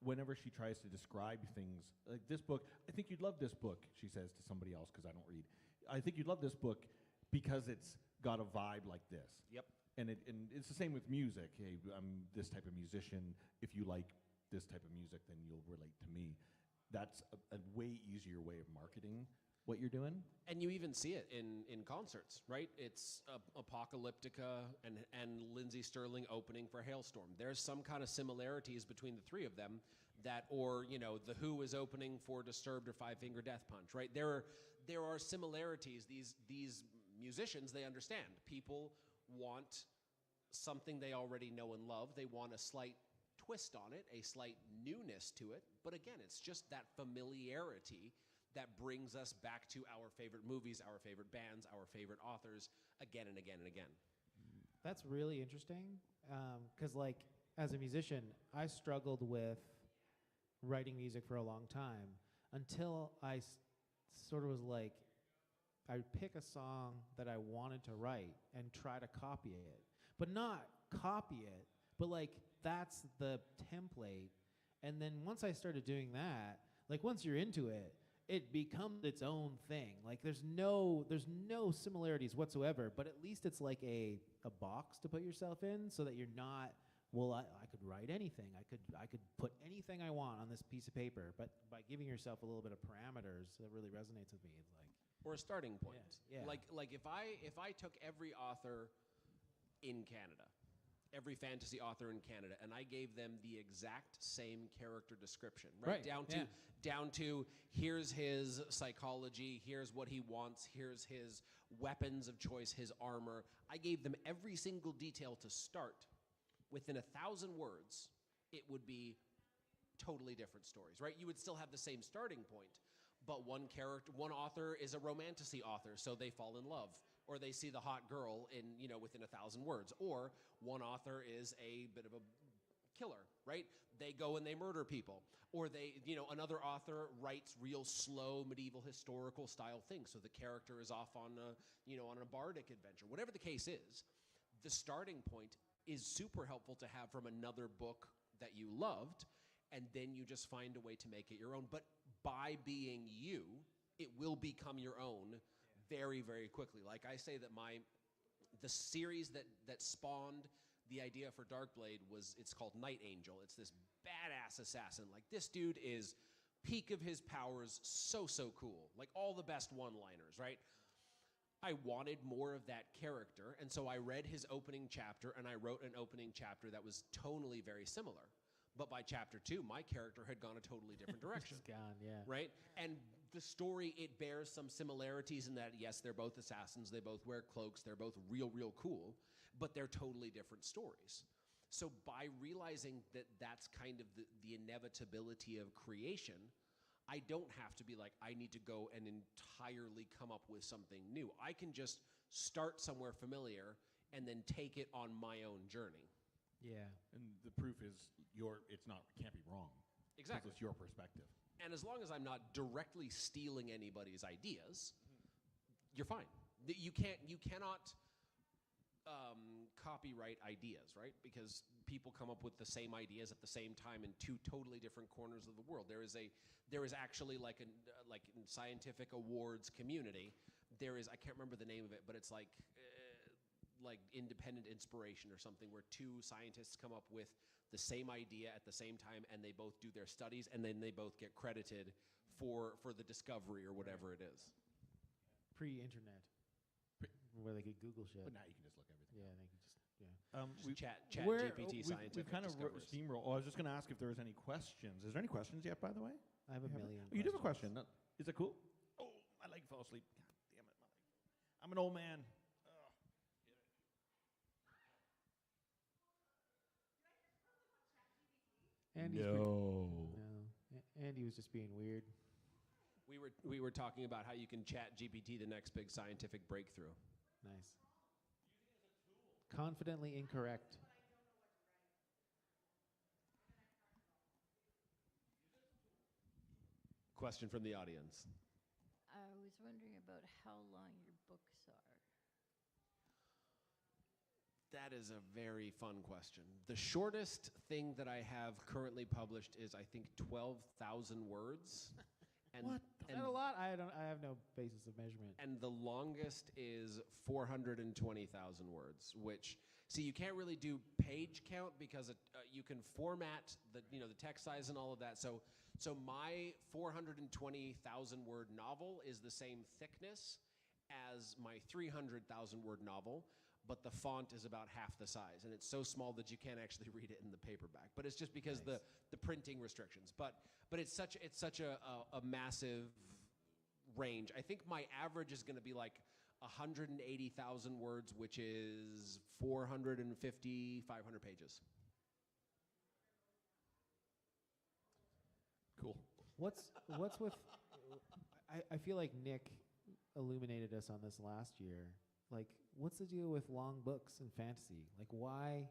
whenever she tries to describe things, like this book, I think you'd love this book, she says to somebody else because I don't read. I think you'd love this book because it's got a vibe like this. Yep. And it's the same with music. Hey, I'm this type of musician. If you like this type of music, then you'll relate to me. That's a way easier way of marketing what you're doing. And you even see it in concerts, right? It's Apocalyptica and Lindsey Sterling opening for Hailstorm. There's some kind of similarities between the three of them or The Who is opening for Disturbed or Five Finger Death Punch, right? There are similarities. These musicians, they understand. People want something they already know and love. They want a slight twist on it, a slight newness to it. But again, it's just that familiarity that brings us back to our favorite movies, our favorite bands, our favorite authors again and again and again. That's really interesting because, like, as a musician, I struggled with writing music for a long time until I sort of was like, I would pick a song that I wanted to write and try to copy it. But not copy it, but like that's the template. And then once I started doing that, like once you're into it, it becomes its own thing. Like there's no similarities whatsoever, but at least it's like a box to put yourself in so that you're not, well, I could write anything. I could put anything I want on this piece of paper, but by giving yourself a little bit of parameters, that really resonates with me. It's like, or a starting point. Yeah. Like if I took every author in Canada, every fantasy author in Canada, and I gave them the exact same character description, right? Down to here's his psychology, here's what he wants, here's his weapons of choice, his armor. I gave them every single detail to start. Within 1,000 words, it would be totally different stories, right? You would still have the same starting point, but one author is a romantasy author, so they fall in love, or they see the hot girl within 1,000 words, or one author is a bit of a killer, right? They go and they murder people. Or they, another author writes real slow medieval historical style things. So the character is off on on a bardic adventure. Whatever the case is, the starting point is super helpful to have from another book that you loved, and then you just find a way to make it your own. But by being you, it will become your own very, very quickly. Like I say that the series that spawned the idea for Darkblade it's called Night Angel. It's this badass assassin. Like, this dude is peak of his powers, so cool. Like, all the best one-liners, right? I wanted more of that character, and so I read his opening chapter, and I wrote an opening chapter that was tonally very similar. But by chapter 2, my character had gone a totally different direction. It's gone, yeah. Right? And the story, it bears some similarities in that, yes, they're both assassins, they both wear cloaks, they're both real cool, but they're totally different stories. So by realizing that that's kind of the inevitability of creation, I don't have to be like, I need to go and entirely come up with something new. I can just start somewhere familiar and then take it on my own journey. Yeah. And the proof is can't be wrong. Exactly. 'Cause it's your perspective. And as long as I'm not directly stealing anybody's ideas, you're fine. You cannot copyright ideas, right? Because people come up with the same ideas at the same time in two totally different corners of the world. There is actually like in scientific awards community, I can't remember the name of it, but it's like independent inspiration or something, where two scientists come up with the same idea at the same time, and they both do their studies, and then they both get credited for the discovery or whatever it is. Pre-internet, where they could Google shit. But now you can just look everything. Yeah, they can just Chat GPT scientific We've kind of discoveries. steamrolled. I was just going to ask if there was any questions. Is there any questions yet, by the way? I have a million. You do have a question. Is it cool? Oh, my leg fell asleep. God damn it, my leg. I'm an old man. Andy was just being weird. We were talking about how you can chat GPT the next big scientific breakthrough. Nice. Confidently incorrect. Question from the audience. I was wondering about how long your books are. That is a very fun question. The shortest thing that I have currently published is, I think, 12,000 words. And What? Is that a lot? I have no basis of measurement. And the longest is 420,000 words, which, see, you can't really do page count because you can format the text size and all of that. So my 420,000 word novel is the same thickness as my 300,000 word novel, but the font is about half the size, and it's so small that you can't actually read it in the paperback. But it's just because the printing restrictions. But it's such a massive range. I think my average is going to be like 180,000 words, which is 450, 500 pages. Cool. What's with? I feel like Nick illuminated us on this last year. Like, what's the deal with long books and fantasy? Like, why?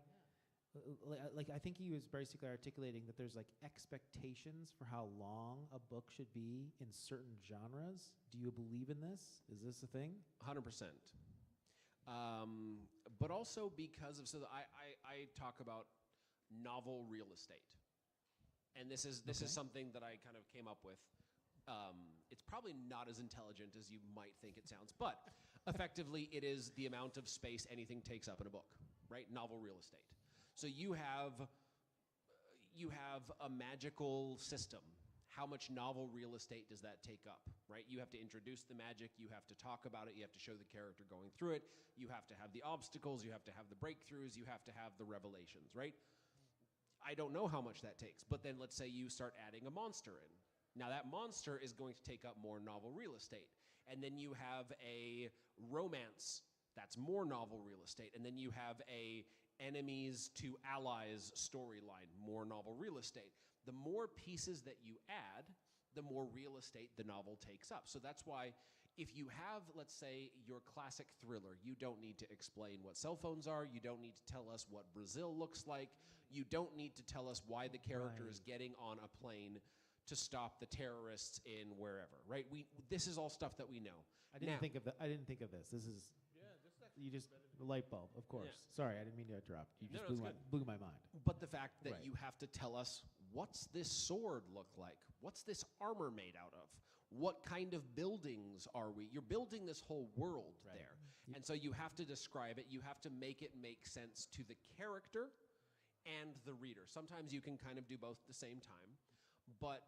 Like, I think he was basically articulating that there's like expectations for how long a book should be in certain genres. Do you believe in this? Is this a thing? 100%. But also because of I talk about novel real estate, and this is something that I kind of came up with. It's probably not as intelligent as you might think it sounds, but effectively it is the amount of space anything takes up in a book, right? Novel real estate. So you have a magical system. How much novel real estate does that take up, right? You have to introduce the magic, you have to talk about it, you have to show the character going through it, you have to have the obstacles, you have to have the breakthroughs, you have to have the revelations, right? I don't know how much that takes, but then let's say you start adding a monster in. Now that monster is going to take up more novel real estate. And then you have a romance, that's more novel real estate. And then you have a enemies to allies storyline, more novel real estate. The more pieces that you add, the more real estate the novel takes up. So that's why If you have, let's say, your classic thriller, you don't need to explain what cell phones are. You don't need to tell us what Brazil looks like. You don't need to tell us why the character is getting on a plane to stop the terrorists in wherever, right? This is all stuff that we know. I didn't think of this. This is you just the light bulb, of course. Yeah. Sorry, I didn't mean to interrupt. You just No, blew my mind. But the fact that Right. you have to tell us, what's this sword look like? What's this armor made out of? What kind of buildings are we? You're building this whole world there. And so you have to describe it. You have to make it make sense to the character and the reader. Sometimes you can kind of do both at the same time. But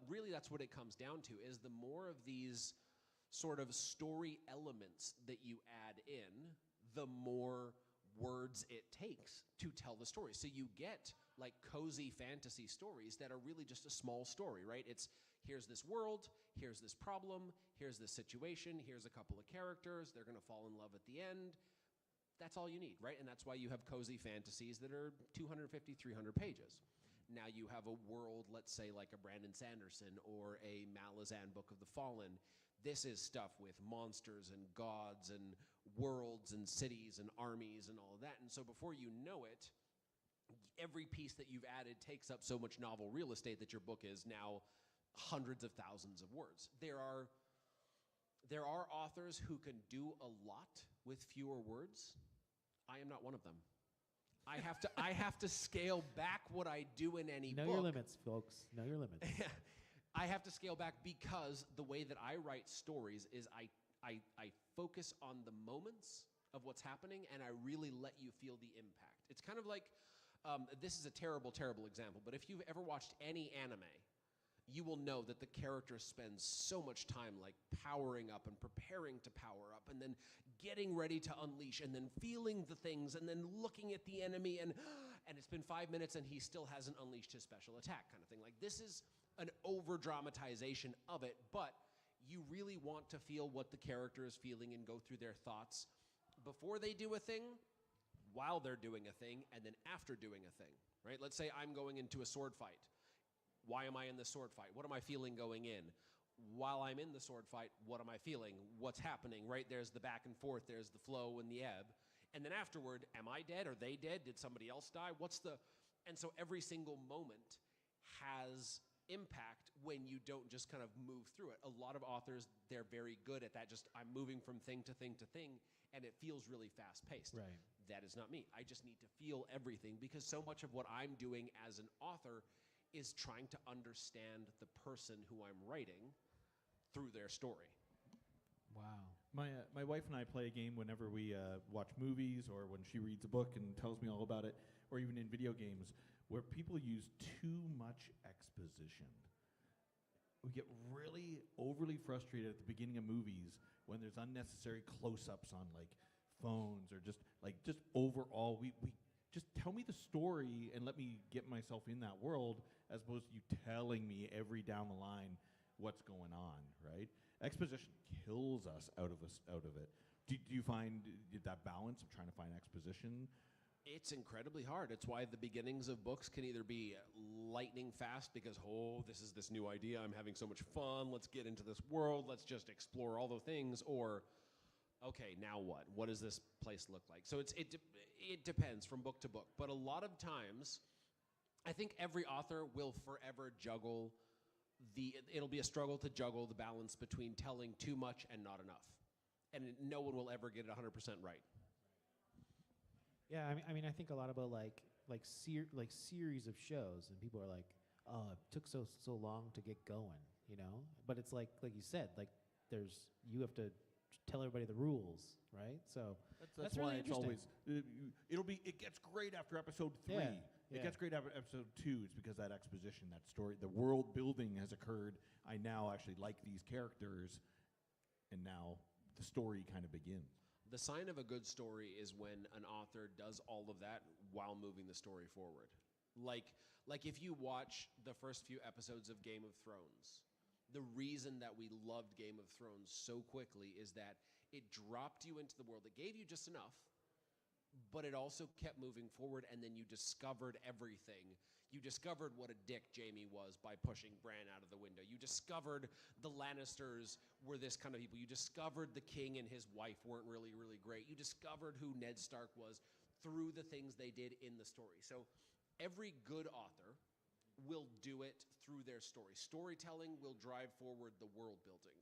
really that's what it comes down to, is the more of these sort of story elements that you add in, the more words it takes to tell the story. So you get like cozy fantasy stories that are really just a small story, right? It's here's this world, here's this problem, here's this situation, here's a couple of characters, they're going to fall in love at the end. That's all you need, right? And that's why you have cozy fantasies that are 250, 300 pages. Now you have a world, let's say like a Brandon Sanderson or a Malazan Book of the Fallen. This is stuff with monsters and gods and worlds and cities and armies and all of that. And so before you know it, every piece that you've added takes up so much novel real estate that your book is now hundreds of thousands of words. There are authors who can do a lot with fewer words. I am not one of them. I have to scale back what I do in any book. Know your limits, folks. Know your limits. I have to scale back because the way that I write stories is I focus on the moments of what's happening and I really let you feel the impact. It's kind of like, this is a terrible, terrible example, but if you've ever watched any anime, you will know that the character spends so much time like powering up and preparing to power up and then getting ready to unleash and then feeling the things and then looking at the enemy and it's been 5 minutes and he still hasn't unleashed his special attack kind of thing. Like this is an over dramatization of it, but you really want to feel what the character is feeling and go through their thoughts before they do a thing, while they're doing a thing, and then after doing a thing, right? Let's say I'm going into a sword fight. Why am I in the sword fight? What am I feeling going in? While I'm in the sword fight, what am I feeling? What's happening, right? There's the back and forth, there's the flow and the ebb. And then afterward, am I dead? Are they dead? Did somebody else die? And so every single moment has impact when you don't just kind of move through it. A lot of authors, they're very good at that. Just I'm moving from thing to thing to thing, and it feels really fast-paced. Right. That is not me. I just need to feel everything because so much of what I'm doing as an author is trying to understand the person who I'm writing through their story. Wow. My wife and I play a game whenever we watch movies or when she reads a book and tells me all about it, or even in video games, where people use too much exposition. We get really overly frustrated at the beginning of movies when there's unnecessary close-ups on like phones or just overall we just tell me the story and let me get myself in that world as opposed to you telling me every down the line what's going on, right? Exposition kills us out of it. Do you find that balance of trying to find exposition? It's incredibly hard. It's why the beginnings of books can either be lightning fast because, this is this new idea, I'm having so much fun, let's get into this world, let's just explore all the things, or, okay, now what? What does this place look like? So it depends from book to book. But a lot of times, I think every author will forever juggle it'll be a struggle to juggle the balance between telling too much and not enough. And no one will ever get it 100% right. Yeah, I mean, I think a lot about like series of shows, and people are like, "Oh, it took so long to get going," you know. But it's like you said, like you have to tell everybody the rules, right? So that's really why it's always it gets great after episode 3. Yeah, It gets great after episode 2. It's because that exposition, that story, the world building has occurred. I now actually like these characters, and now the story kind of begins. The sign of a good story is when an author does all of that while moving the story forward. Like if you watch the first few episodes of Game of Thrones, the reason that we loved Game of Thrones so quickly is that it dropped you into the world. It gave you just enough, but it also kept moving forward, and then you discovered everything. You discovered what a dick Jaime was by pushing Bran out of the window. You discovered the Lannisters were this kind of people. You discovered the king and his wife weren't really, really great. You discovered who Ned Stark was through the things they did in the story. So every good author will do it through their story. Storytelling will drive forward the world building.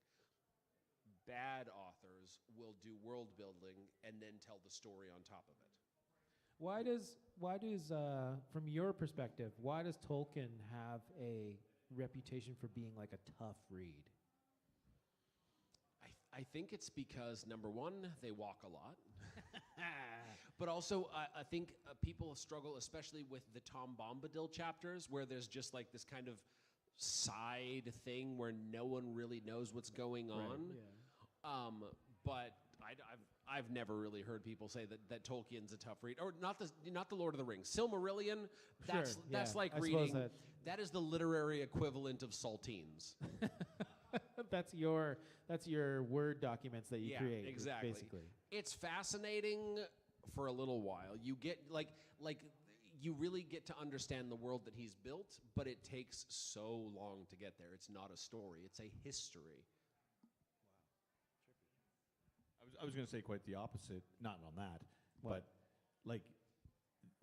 Bad authors will do world building and then tell the story on top of it. Why does from your perspective, why does Tolkien have a reputation for being like a tough read? I think it's because, number one, they walk a lot. But also, I think people struggle, especially with the Tom Bombadil chapters, where there's just like this kind of side thing where no one really knows what's going on. Right, yeah. But I've never really heard people say that Tolkien's a tough read, or not the Lord of the Rings. Silmarillion, that's like reading. That is the literary equivalent of saltines. That's your Word documents that you create. Exactly. Basically. It's fascinating for a little while. You get like you really get to understand the world that he's built, but it takes so long to get there. It's not a story, it's a history. I was going to say quite the opposite, not on that, but like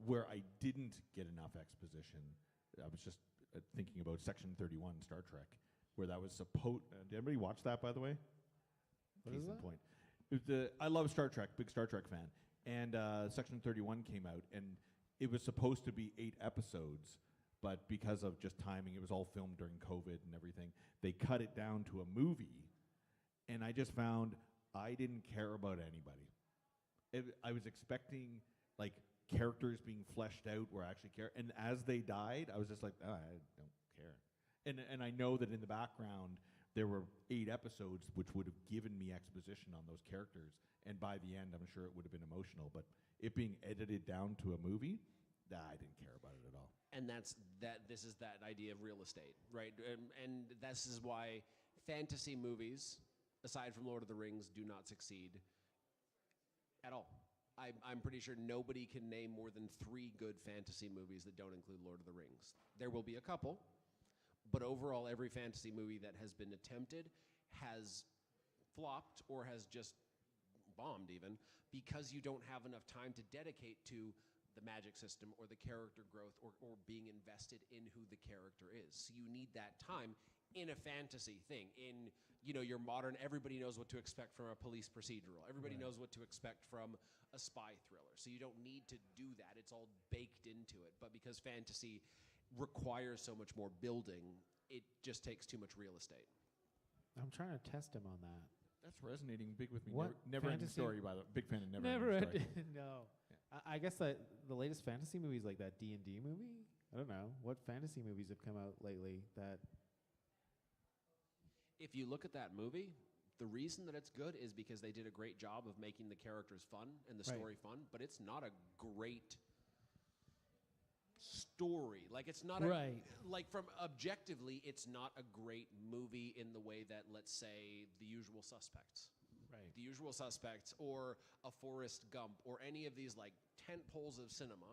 where I didn't get enough exposition, I was just thinking about Section 31 Star Trek, where that was supposed. Did anybody watch that, by the way? What is that? Point. I love Star Trek, big Star Trek fan, and Section 31 came out, and it was supposed to be 8 episodes, but because of just timing, it was all filmed during COVID and everything. They cut it down to a movie, and I just found I didn't care about anybody. I was expecting like characters being fleshed out where I actually care, and as they died, I was just like, oh, I don't care. And I know that in the background there were 8 episodes which would have given me exposition on those characters, and by the end, I'm sure it would have been emotional. But it being edited down to a movie, I didn't care about it at all. And this is that idea of real estate, right? And this is why fantasy movies, aside from Lord of the Rings, do not succeed at all. I'm pretty sure nobody can name more than 3 good fantasy movies that don't include Lord of the Rings. There will be a couple, but overall, every fantasy movie that has been attempted has flopped or has just bombed even because you don't have enough time to dedicate to the magic system or the character growth or being invested in who the character is. So you need that time in a fantasy thing. In your modern, everybody knows what to expect from a police procedural. Everybody knows what to expect from a spy thriller. So you don't need to do that. It's all baked into it. But because fantasy requires so much more building, it just takes too much real estate. I'm trying to test him on that. That's resonating big with me. What Never Ending Story, by the big fan of Never Ending Story. No. Yeah. I guess that the latest fantasy movies, like that D&D movie. I don't know what fantasy movies have come out lately that. If you look at that movie, the reason that it's good is because they did a great job of making the characters fun and the story fun, but it's not a great story. Like it's not from objectively, it's not a great movie in the way that, let's say, The Usual Suspects. Right. The Usual Suspects or a Forrest Gump or any of these like tent poles of cinema,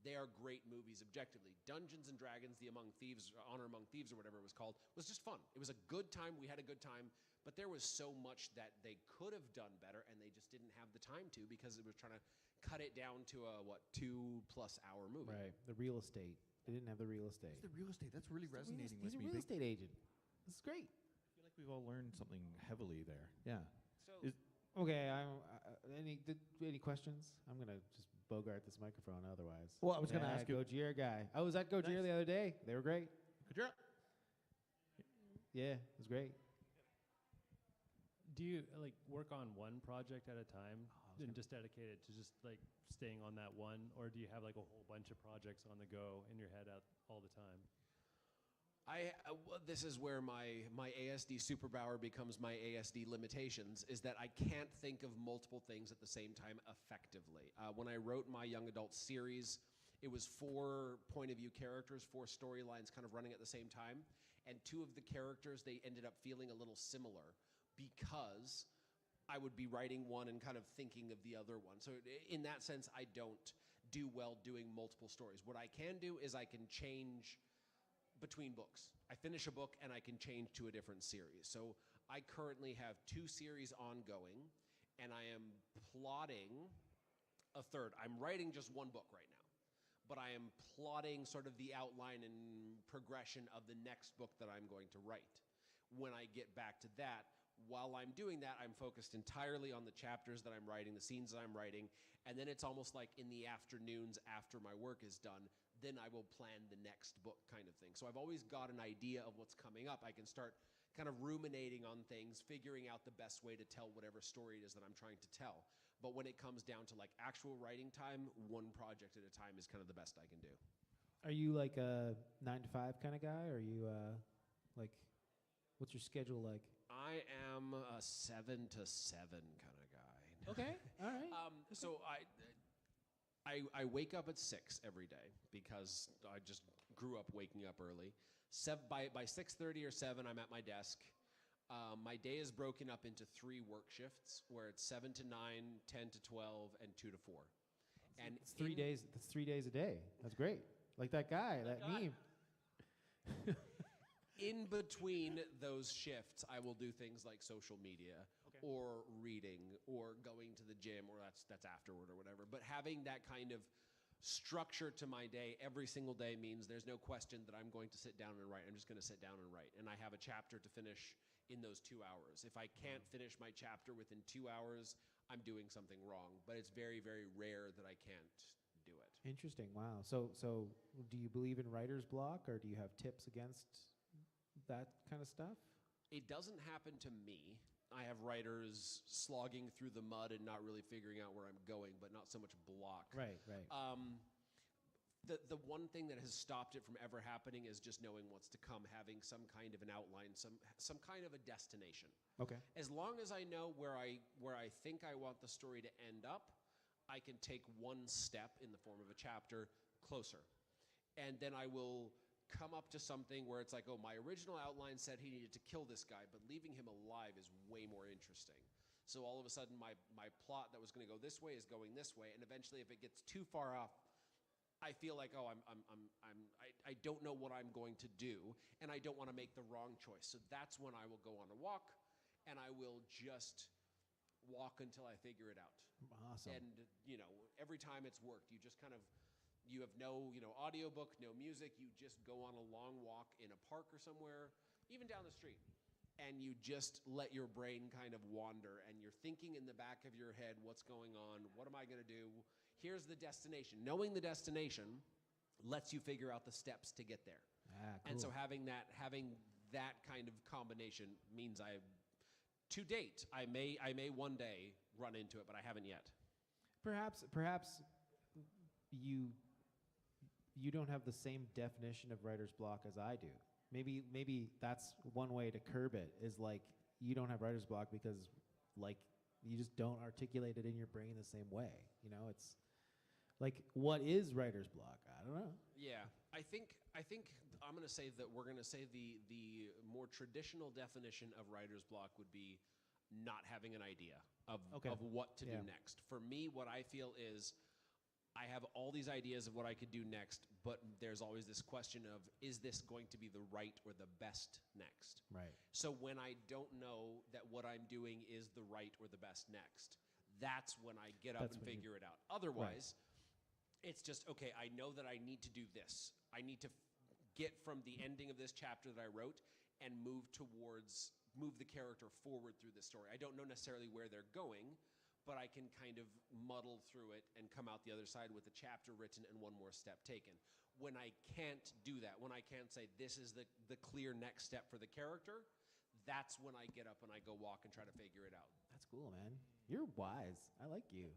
they are great movies objectively. Dungeons and Dragons, The Among Thieves, Honor Among Thieves or whatever it was called, was just fun. It was a good time. We had a good time. But there was so much that they could have done better and they just didn't have the time to because it was trying to cut it down to a, 2+ hour movie. Right. The real estate. They didn't have the real estate. It's the real estate. That's really resonating with me. He's a real estate agent. This is great. I feel like we've all learned something heavily there. Yeah. Okay. Any questions? I'm gonna just bogart this microphone. Otherwise, well, I was gonna ask you. Gojira guy. I was at Gojira the other day. They were great. Gojira. Yeah, it was great. Do you like work on one project at a time and just dedicate it to just like staying on that one, or do you have like a whole bunch of projects on the go in your head all the time? This is where my ASD superpower becomes my ASD limitations, is that I can't think of multiple things at the same time effectively. When I wrote my young adult series, it was 4 point-of-view characters, 4 storylines kind of running at the same time, and 2 of the characters, they ended up feeling a little similar because I would be writing one and kind of thinking of the other one. So in that sense, I don't do well doing multiple stories. What I can do is I can change between books. I finish a book and I can change to a different series. So I currently have 2 series ongoing, and I am plotting a third. I'm writing just 1 book right now, but I am plotting sort of the outline and progression of the next book that I'm going to write. When I get back to that, while I'm doing that, I'm focused entirely on the chapters that I'm writing, the scenes that I'm writing, and then it's almost like in the afternoons after my work is done, then I will plan the next book kind of thing. So I've always got an idea of what's coming up. I can start kind of ruminating on things, figuring out the best way to tell whatever story it is that I'm trying to tell. But when it comes down to like actual writing time, 1 project at a time is kind of the best I can do. Are you like a 9 to 5 kind of guy? Or are you like, what's your schedule like? I am a 7 to 7 kind of guy. Okay, all right. So I wake up at 6 every day because I just grew up waking up early. By 6:30 or 7, I'm at my desk. My day is broken up into 3 work shifts where it's 7 to 9, 10 to 12, and 2 to 4. And it's 3 days. That's 3 days a day. That's great. Like that guy, that meme. In between those shifts, I will do things like social media or reading or going to the gym, or that's afterward or whatever. But having that kind of structure to my day every single day means there's no question that I'm going to sit down and write. I'm just going to sit down and write. And I have a chapter to finish in those 2 hours. If I can't finish my chapter within 2 hours, I'm doing something wrong. But it's very, very rare that I can't do it. Interesting. Wow. So do you believe in writer's block, or do you have tips against that kind of stuff? It doesn't happen to me. I have writers slogging through the mud and not really figuring out where I'm going, but not so much block. Right. The one thing that has stopped it from ever happening is just knowing what's to come, having some kind of an outline, some kind of a destination. Okay. As long as I know where I think I want the story to end up, I can take 1 step in the form of a chapter closer. And then I will come up to something where it's like, oh, my original outline said he needed to kill this guy, but leaving him alive is way more interesting. So all of a sudden, my plot that was going to go this way is going this way, and eventually, if it gets too far off, I feel like, oh, I don't know what I'm going to do, and I don't want to make the wrong choice. So that's when I will go on a walk, and I will just walk until I figure it out. Awesome. And every time it's worked. You just kind of. You have no, audiobook, no music. You just go on a long walk in a park or somewhere, even down the street. And you just let your brain kind of wander. And you're thinking in the back of your head, what's going on? What am I going to do? Here's the destination. Knowing the destination lets you figure out the steps to get there. Cool. And so having that kind of combination means to date, I may one day run into it, but I haven't yet. Perhaps you don't have the same definition of writer's block as I do. Maybe that's one way to curb it, is like you don't have writer's block because like you just don't articulate it in your brain the same way. It's like, what is writer's block? I don't know. Yeah, I think I'm going to say that we're going to say the more traditional definition of writer's block would be not having an idea of what to do next. For me, what I feel is I have all these ideas of what I could do next, but there's always this question of, is this going to be the right or the best next? Right. So when I don't know that what I'm doing is the right or the best next, that's when I get up and figure it out. Otherwise, it's just, okay, I know that I need to do this. I need to get from the ending of this chapter that I wrote and move the character forward through the story. I don't know necessarily where they're going, but I can kind of muddle through it and come out the other side with a chapter written and one more step taken. When I can't do that, when I can't say this is the clear next step for the character, that's when I get up and I go walk and try to figure it out. That's cool, man. You're wise. I like you.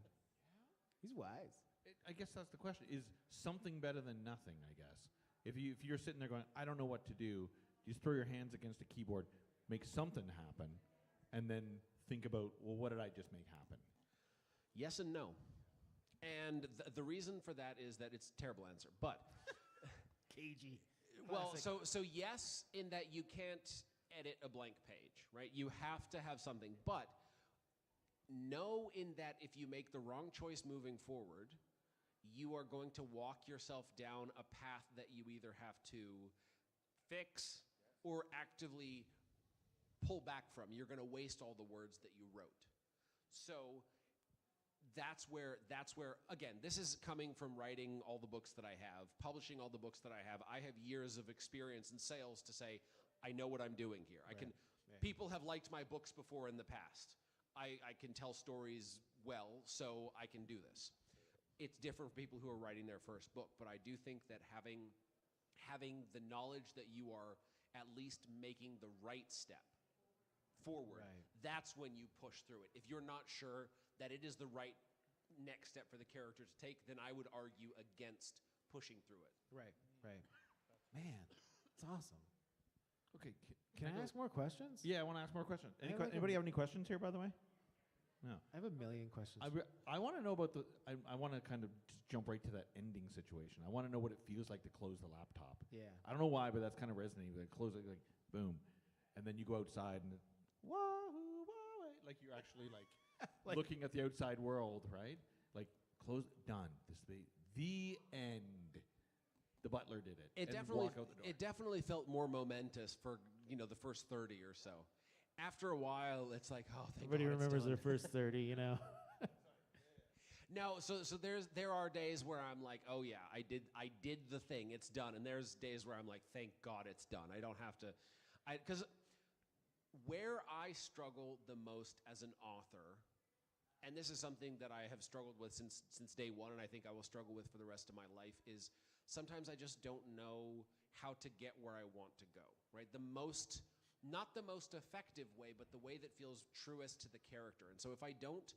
He's wise. I guess that's the question. Is something better than nothing, I guess? If you're sitting there going, I don't know what to do, just throw your hands against a keyboard, make something happen, and then think about, well, what did I just make happen? Yes and no. And the reason for that is that it's a terrible answer, but cagey. Well, so yes, in that you can't edit a blank page, right? You have to have something, but no, in that if you make the wrong choice moving forward, you are going to walk yourself down a path that you either have to fix or actively pull back from. You're going to waste all the words that you wrote. So that's where, again, this is coming from writing all the books that I have, publishing all the books that I have. I have years of experience in sales to say, I know what I'm doing here. People have liked my books before in the past. I can tell stories well, so I can do this. It's different for people who are writing their first book, but I do think that having the knowledge that you are at least making the right step forward, that's when you push through it. If you're not sure that it is the right next step for the character to take, then I would argue against pushing through it. Right. Man, it's awesome. Okay, can I ask more questions? Yeah, I want to ask more questions. Anybody have any questions here, by the way? No. I have a million questions. I want to know about I want to kind of just jump right to that ending situation. I want to know what it feels like to close the laptop. Yeah. I don't know why, but that's kind of resonating. Like close it, like boom, and then you go outside and wahoo, wah, like you're actually like, looking at the outside world, right? Like close, done. The end. The butler did it. It definitely felt more momentous for the first 30 or so. After a while, it's like, oh, thank Everybody God it's remembers done. their first 30, you know. No, so there are days where I'm like, oh yeah, I did the thing, it's done, and there's days where I'm like, thank God it's done. I don't have to, because where I struggle the most as an author, and this is something that I have struggled with since day one, and I think I will struggle with for the rest of my life, is sometimes I just don't know how to get where I want to go, right? Not the most effective way, but the way that feels truest to the character. And so if I don't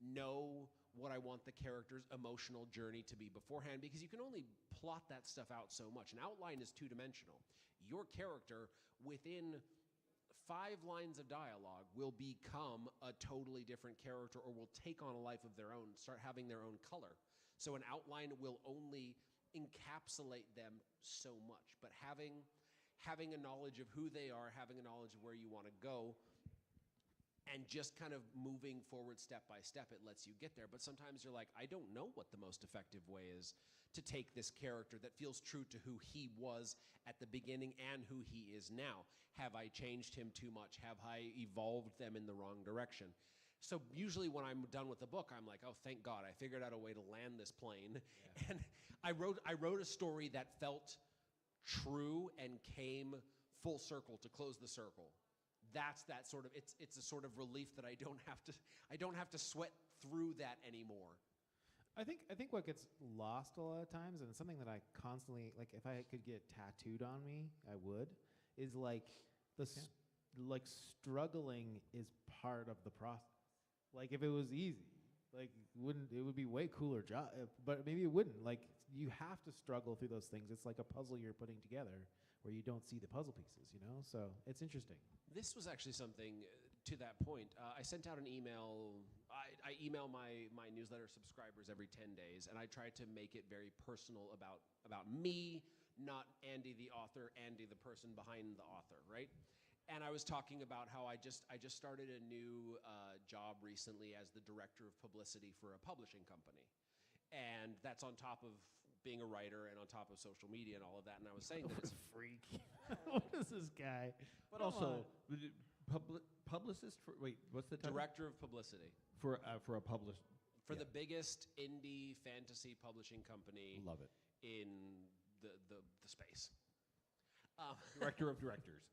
know what I want the character's emotional journey to be beforehand, because you can only plot that stuff out so much. An outline is two-dimensional. Your character, within 5 lines of dialogue, will become a totally different character or will take on a life of their own, start having their own color. So an outline will only encapsulate them so much. But having a knowledge of who they are, having a knowledge of where you want to go, and just kind of moving forward step by step, it lets you get there. But sometimes you're like, I don't know what the most effective way is to take this character that feels true to who he was at the beginning and who he is now. Have I changed him too much? Have I evolved them in the wrong direction? So usually when I'm done with the book, I'm like, oh, thank God, I figured out a way to land this plane. Yeah. And I wrote a story that felt true and came full circle to close the circle. That's that sort of, it's a sort of relief that I don't have to sweat through that anymore. I think what gets lost a lot of times, and it's something that I constantly, like if I could get tattooed on me, I would, is like like struggling is part of the process. Like if it was easy, like it would be way cooler job, but maybe it wouldn't. Like you have to struggle through those things. It's like a puzzle you're putting together where you don't see the puzzle pieces, you know? So it's interesting. This was actually something to that point. I sent out an email. I email my newsletter subscribers every 10 days, and I try to make it very personal about me, not Andy the author, Andy the person behind the author, right? And I was talking about how I just started a new job recently as the director of publicity for a publishing company. And that's on top of being a writer and on top of social media and all of that. And I was saying that it's a freak. What is this guy? But also, publicist for, wait, what's the title? Director of publicity. For a published. For the biggest indie fantasy publishing company. Love it. In the space. Director of directors.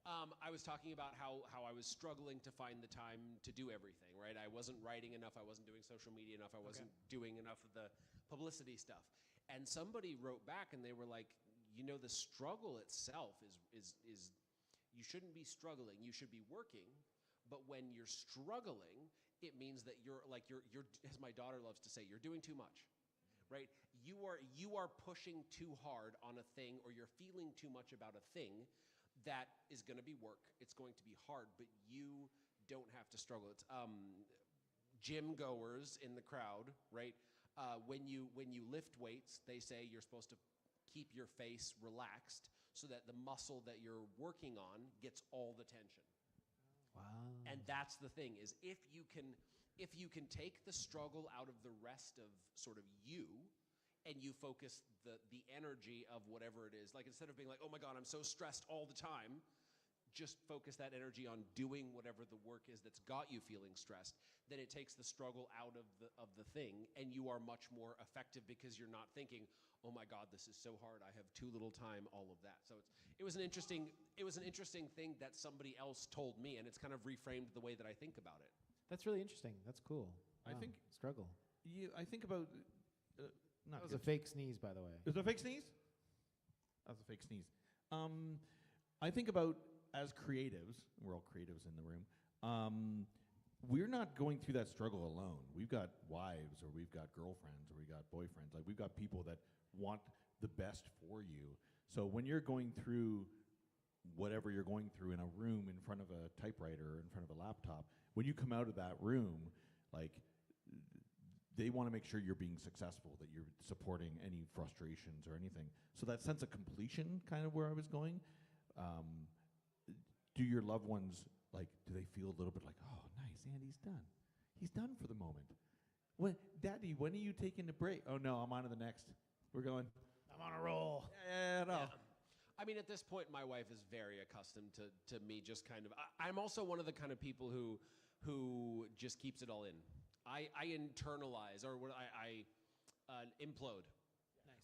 I was talking about how I was struggling to find the time to do everything, right? I wasn't writing enough, I wasn't doing social media enough, I wasn't doing enough of the publicity stuff. And somebody wrote back and they were like, you know, the struggle itself is you shouldn't be struggling, you should be working, but when you're struggling, it means that you're as my daughter loves to say, you're doing too much. Right? You are pushing too hard on a thing, or you're feeling too much about a thing that is going to be work. It's going to be hard, but you don't have to struggle. It's gym goers in the crowd, right? When you lift weights, they say you're supposed to keep your face relaxed so that the muscle that you're working on gets all the tension. Wow. And that's the thing, is if you can if you can take the struggle out of the rest of sort of you, and you focus the energy of whatever it is, like instead of being like, oh my God, I'm so stressed all the time, just focus that energy on doing whatever the work is that's got you feeling stressed, then it takes the struggle out of the thing, and you are much more effective because you're not thinking, oh my God, this is so hard, I have too little time, all of that. So it was an interesting thing that somebody else told me, and it's kind of reframed the way that I think about it. That's really interesting. That's cool. I Wow. think struggle. I think about That was a fake sneeze, by the way. Is it a fake sneeze? That was a fake sneeze. I think about, as creatives, we're all creatives in the room, we're not going through that struggle alone. We've got wives, or we've got girlfriends, or we've got boyfriends. Like, we've got people that want the best for you. So when you're going through whatever you're going through in a room in front of a typewriter or in front of a laptop, when you come out of that room, like, they want to make sure you're being successful, that you're supporting any frustrations or anything. So that sense of completion, kind of where I was going, do your loved ones, like, do they feel a little bit like, oh, nice, Andy's done. He's done for the moment. Daddy, when are you taking a break? Oh, no, I'm on to the next. We're going. I'm on a roll. Yeah, no. Yeah. I mean, at this point, my wife is very accustomed to me just kind of. I'm also one of the kind of people who just keeps it all in. I internalize, or I implode.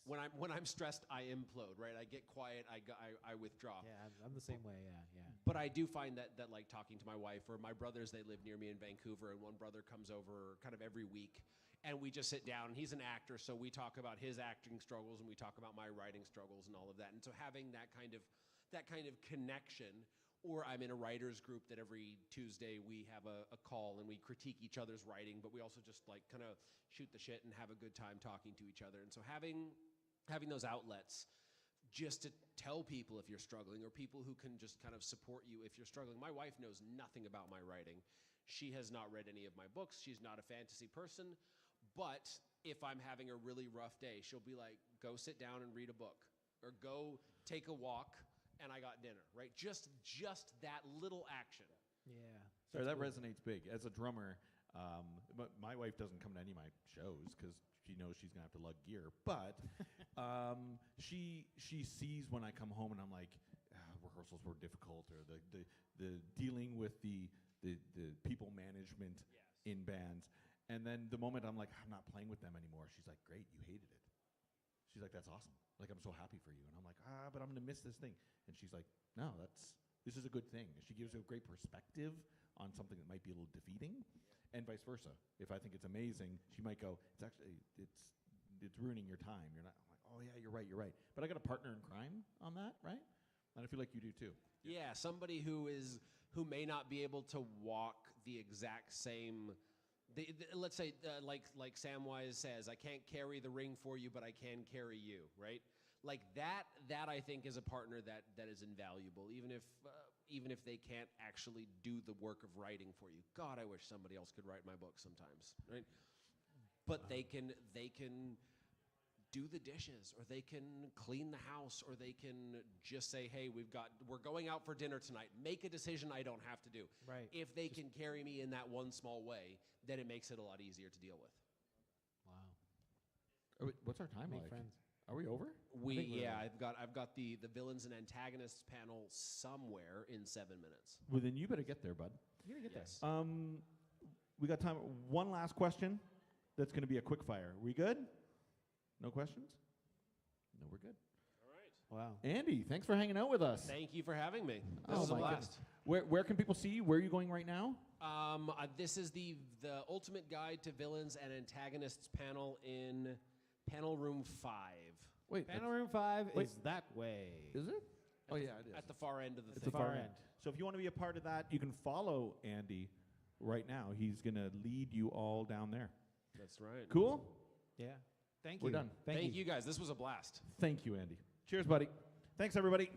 Nice. When I'm stressed, I implode. Right? I get quiet. I withdraw. Yeah, I'm the same way. Yeah. But I do find that like talking to my wife or my brothers, they live near me in Vancouver, and one brother comes over kind of every week, and we just sit down. He's an actor, so we talk about his acting struggles, and we talk about my writing struggles and all of that. And so having that kind of connection, or I'm in a writers group that every Tuesday we have a call and we critique each other's writing, but we also just like kind of shoot the shit and have a good time talking to each other. And so having those outlets just to tell people if you're struggling, or people who can just kind of support you if you're struggling. My wife knows nothing about my writing. She has not read any of my books. She's not a fantasy person. But if I'm having a really rough day, she'll be like, go sit down and read a book, or go take a walk, and I got dinner, right? Just that little action. Yeah. Sorry, that resonates big. As a drummer, my wife doesn't come to any of my shows because she knows she's going to have to lug gear. But she sees when I come home and I'm like, rehearsals were difficult, or the dealing with the people management in bands. And then the moment I'm like, I'm not playing with them anymore, she's like, great, you hated it. She's like, that's awesome. Like, I'm so happy for you. And I'm like, but I'm going to miss this thing. And she's like, no, this is a good thing. She gives you a great perspective on something that might be a little defeating, and vice versa. If I think it's amazing, she might go, it's ruining your time. You're not. I'm like, oh yeah, you're right. But I got a partner in crime on that, right? And I feel like you do too. Yeah, somebody who may not be able to walk the exact same. Let's say, like Samwise says, I can't carry the ring for you, but I can carry you, right? Like that I think is a partner that is invaluable, even if they can't actually do the work of writing for you. God, I wish somebody else could write my book sometimes, right? But they can do the dishes, or they can clean the house, or they can just say, hey, we're going out for dinner tonight. Make a decision I don't have to do. Right. If they can carry me in that one small way, then it makes it a lot easier to deal with. Wow. What's our time Make like? friends. Are we over? I've got the villains and antagonists panel somewhere in 7 minutes. Well, then you better get there, bud. You're going to get Yes. there. We got time. One last question that's going to be a quick fire. We good? No questions? No, we're good. All right. Wow. Andy, thanks for hanging out with us. Thank you for having me. This Oh was a my blast. Where can people see you? Where are you going right now? This is the ultimate guide to villains and antagonists panel in panel room 5. Wait, Panel room 5 is that way. Is it? Oh yeah, it is. At the far end of the At thing. the far end. So if you want to be a part of that, you can follow Andy right now. He's going to lead you all down there. That's right. Cool? Yeah. Thank We're you. done. Thank you guys. This was a blast. Thank you, Andy. Cheers, buddy. Thanks, everybody.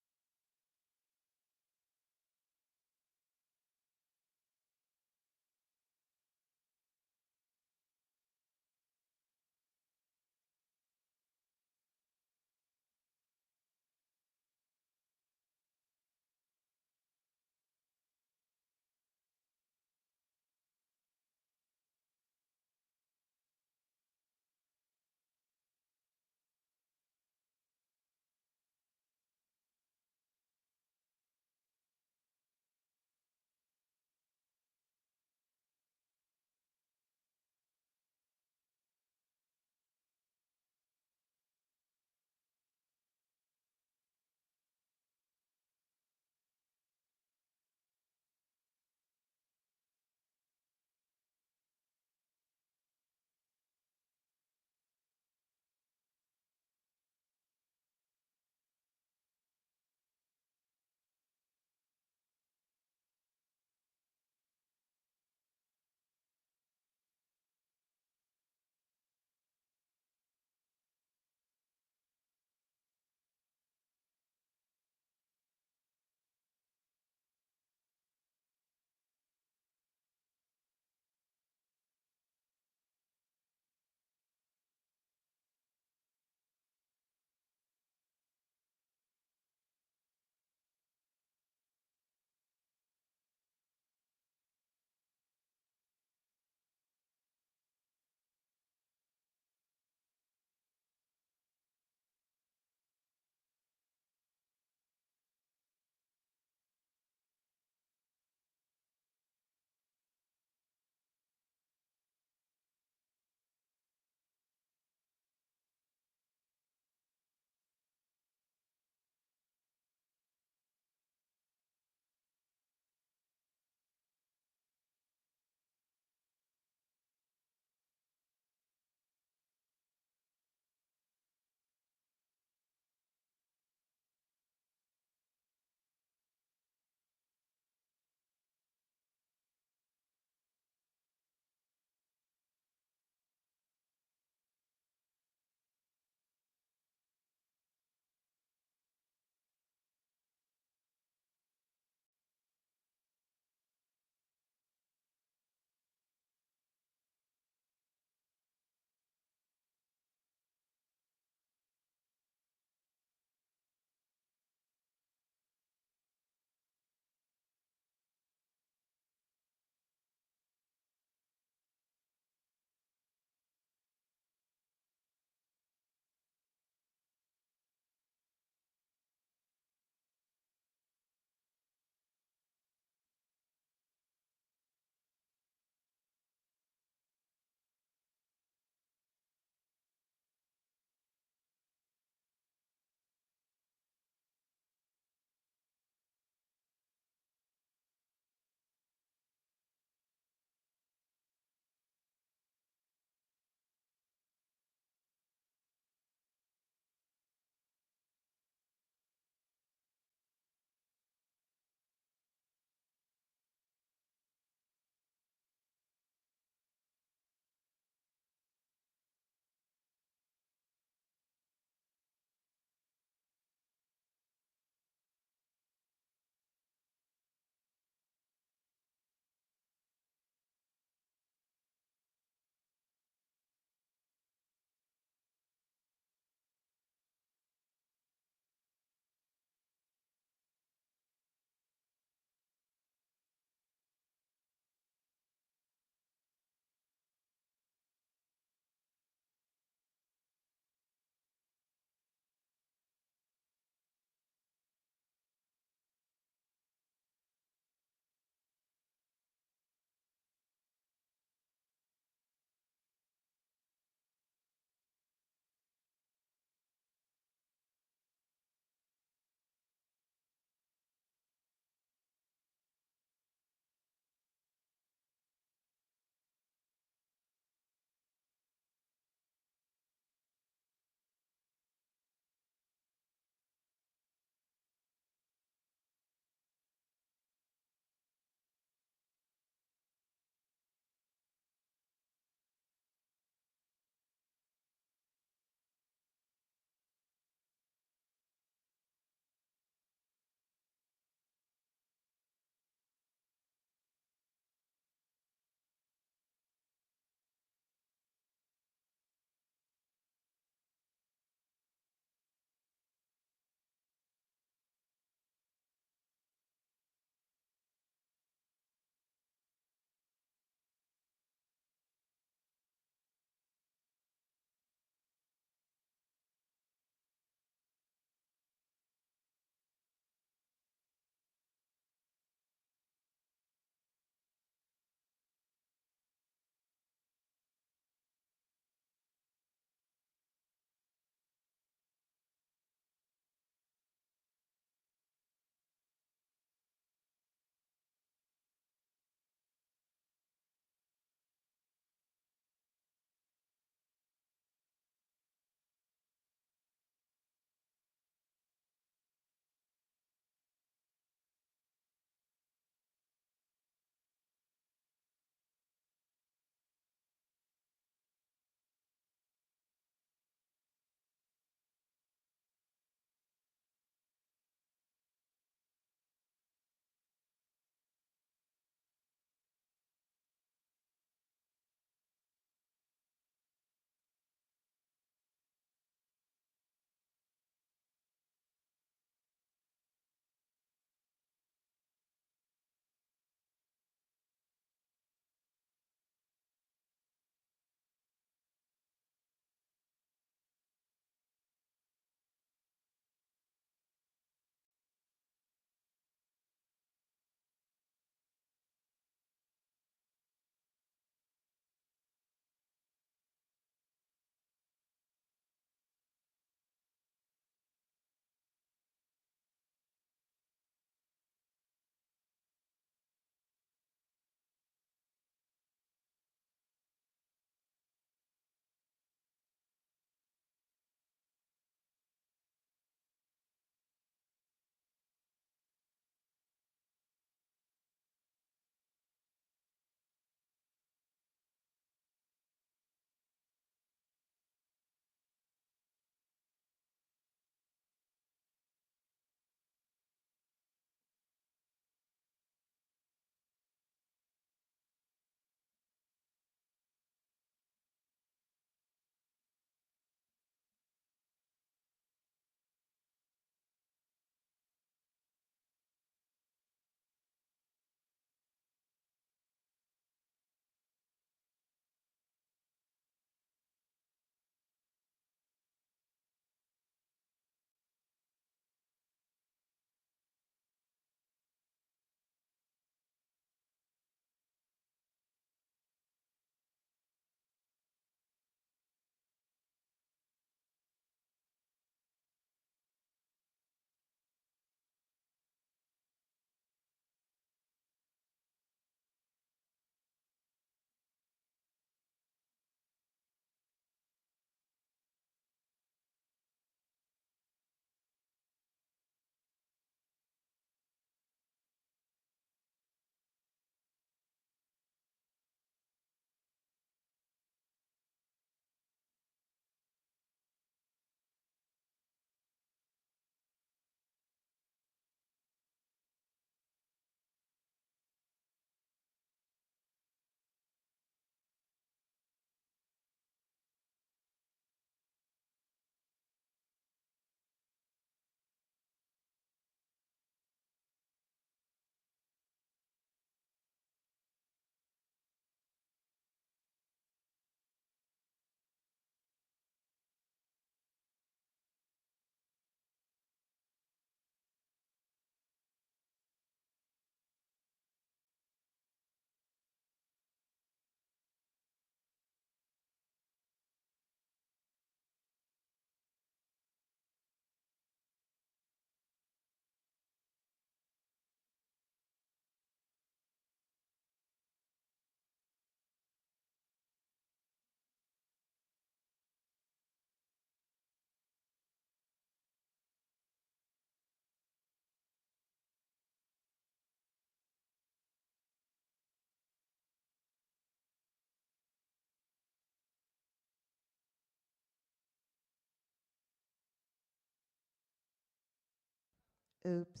Oops.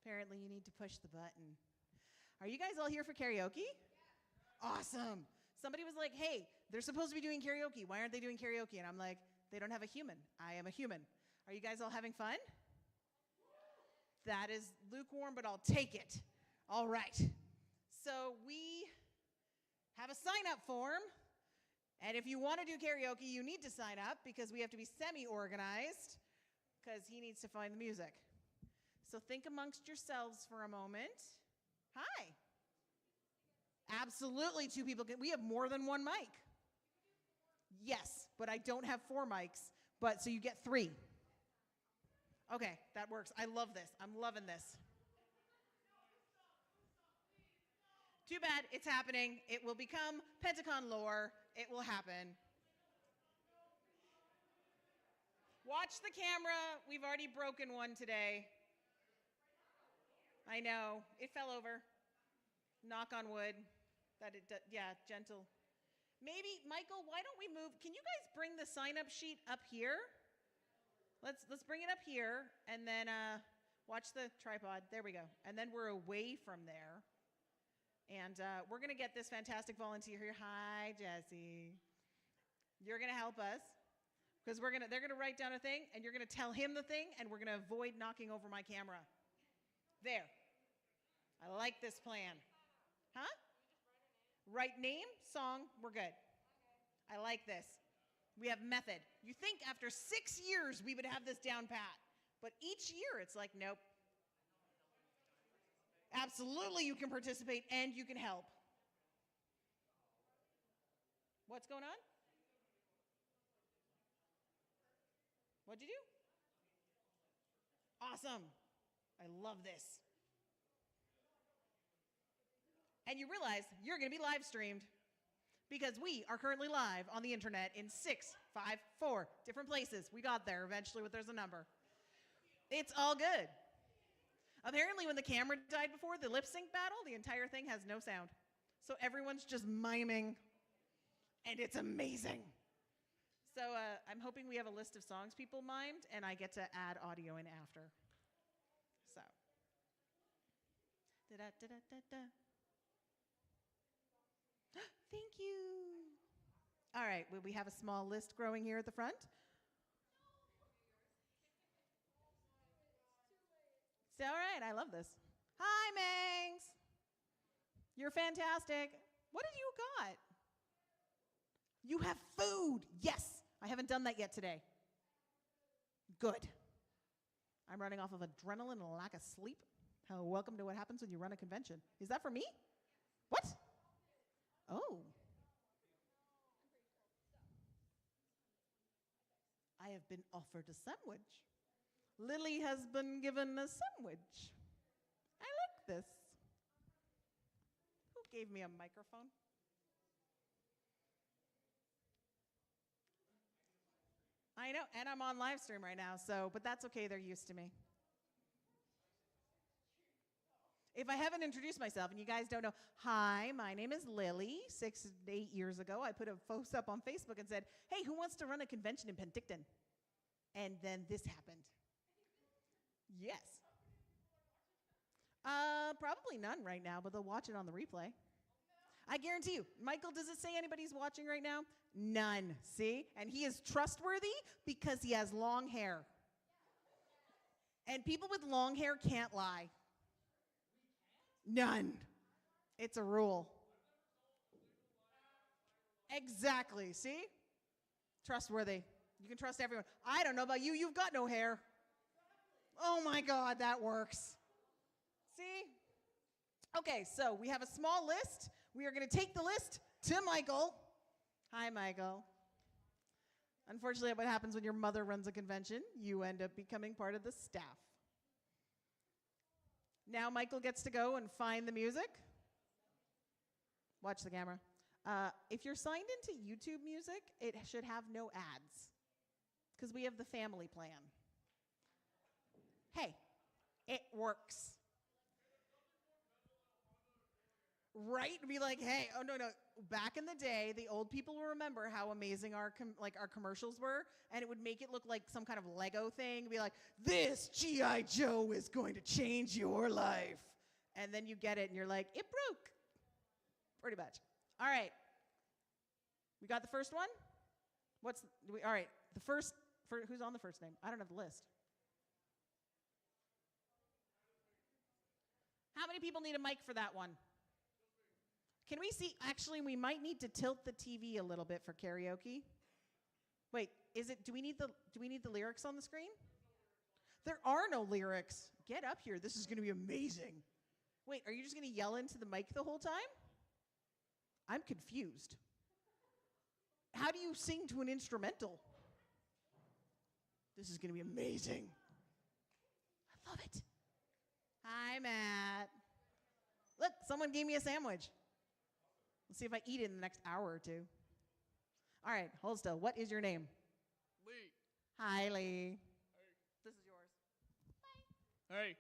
Apparently you need to push the button. Are you guys all here for karaoke? Awesome. Somebody was like, hey, they're supposed to be doing karaoke. Why aren't they doing karaoke? And I'm like, they don't have a human. I am a human. Are you guys all having fun? That is lukewarm, but I'll take it. All right. So we have a sign-up form. And if you want to do karaoke, you need to sign up because we have to be semi-organized because he needs to find the music. So think amongst yourselves for a moment. Hi. Absolutely, 2 people can. We have more than 1 mic. Yes, but I don't have 4 mics. But so you get 3. Okay, that works. I love this. I'm loving this. Too bad it's happening. It will become Penti-Con lore. It will happen. Watch the camera. We've already broken one today. I know. It fell over. Knock on wood. Yeah, gentle. Maybe, Michael, why don't we move? Can you guys bring the sign-up sheet up here? Let's bring it up here, and then watch the tripod. There we go. And then we're away from there. And we're going to get this fantastic volunteer here. Hi, Jesse. You're going to help us because they're going to write down a thing, and you're going to tell him the thing, and we're going to avoid knocking over my camera. There. I like this plan. Huh? Write name, song, we're good. I like this. We have method. You think after 6 years we would have this down pat, but each year it's like, nope. Absolutely, you can participate and you can help. What's going on? What'd you do? Awesome. I love this. And you realize you're going to be live streamed because we are currently live on the internet in 4 different places. We got there eventually, but there's a number. It's all good. Apparently, when the camera died before the lip sync battle, the entire thing has no sound. So everyone's just miming, and it's amazing. So I'm hoping we have a list of songs people mimed, and I get to add audio in after. So. Da-da-da-da-da-da. Thank you. All right, will we have a small list growing here at the front? It's all right, I love this. Hi, Mangs. You're fantastic. What did you got? You have food. Yes, I haven't done that yet today. Good. I'm running off of adrenaline and a lack of sleep. Welcome to what happens when you run a convention. Is that for me? What? Oh. I have been offered a sandwich. Lily has been given a sandwich. I like this. Who gave me a microphone? I know, and I'm on live stream right now, but that's okay, they're used to me. If I haven't introduced myself and you guys don't know, hi, my name is Lily. 6 to 8 years ago, I put a post up on Facebook and said, hey, who wants to run a convention in Penticton? And then this happened. Yes. Probably none right now, but they'll watch it on the replay. I guarantee you. Michael, does it say anybody's watching right now? None. See? And he is trustworthy because he has long hair. And people with long hair can't lie. None. It's a rule. Exactly. See? Trustworthy. You can trust everyone. I don't know about you. You've got no hair. Oh my God, that works. See? Okay, so we have a small list. We are going to take the list to Michael. Hi, Michael. Unfortunately, what happens when your mother runs a convention, you end up becoming part of the staff. Now Michael gets to go and find the music. Watch the camera. If you're signed into YouTube Music, it should have no ads because we have the family plan. Hey, it works. Right? Be like, hey, oh, no. back in the day, the old people will remember how amazing our our commercials were, and it would make it look like some kind of Lego thing. Be like, "This GI Joe is going to change your life," and then you get it, and you're like, "It broke." Pretty much. All right. We got the first one. All right. The first. Who's on the first name? I don't have the list. How many people need a mic for that one? Can we see? Actually, we might need to tilt the TV a little bit for karaoke. Wait, do we need the lyrics on the screen? There are no lyrics. Get up here. This is going to be amazing. Wait, are you just going to yell into the mic the whole time? I'm confused. How do you sing to an instrumental? This is going to be amazing. I love it. Hi, Matt. Look, someone gave me a sandwich. Let's see if I eat it in the next hour or two. All right, hold still. What is your name? Lee. Hi, Lee. Hey. This is yours. Hey.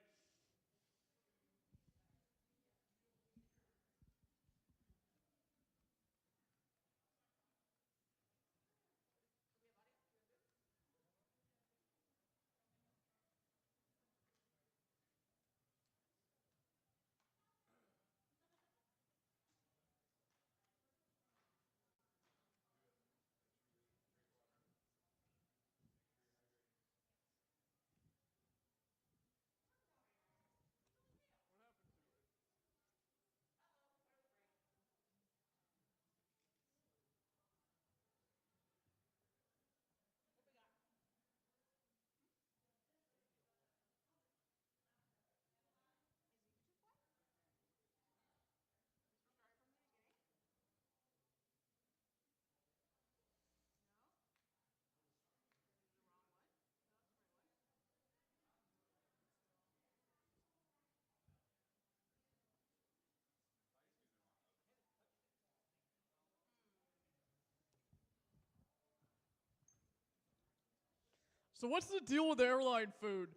So what's the deal with airline food?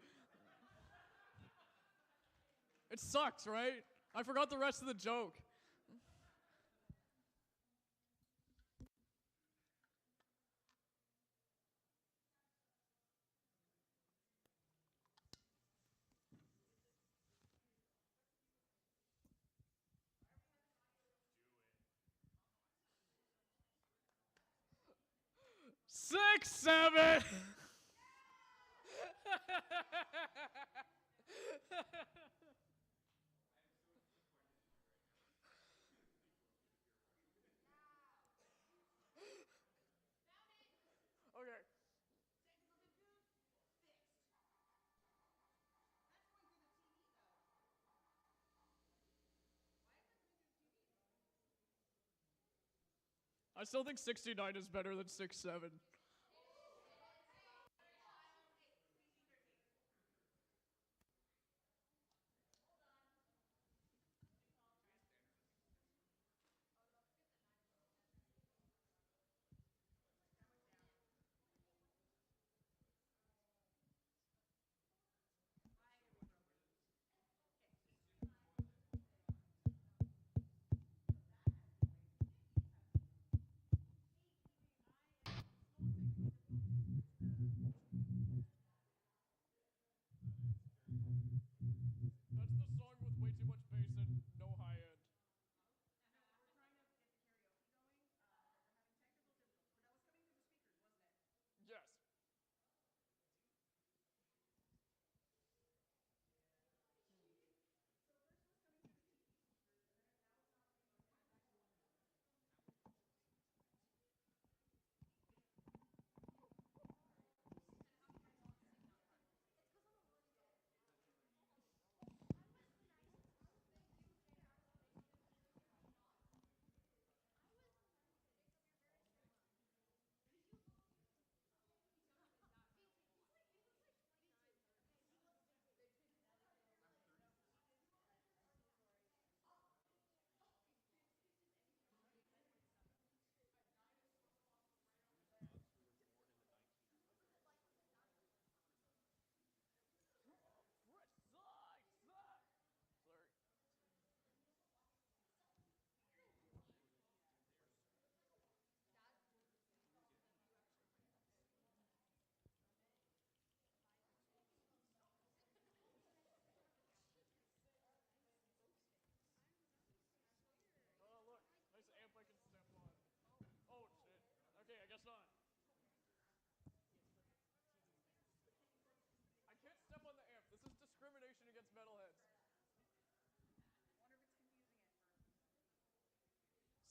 It sucks, right? I forgot the rest of the joke. Six, seven. Okay. I still think 69 is better than 6-7.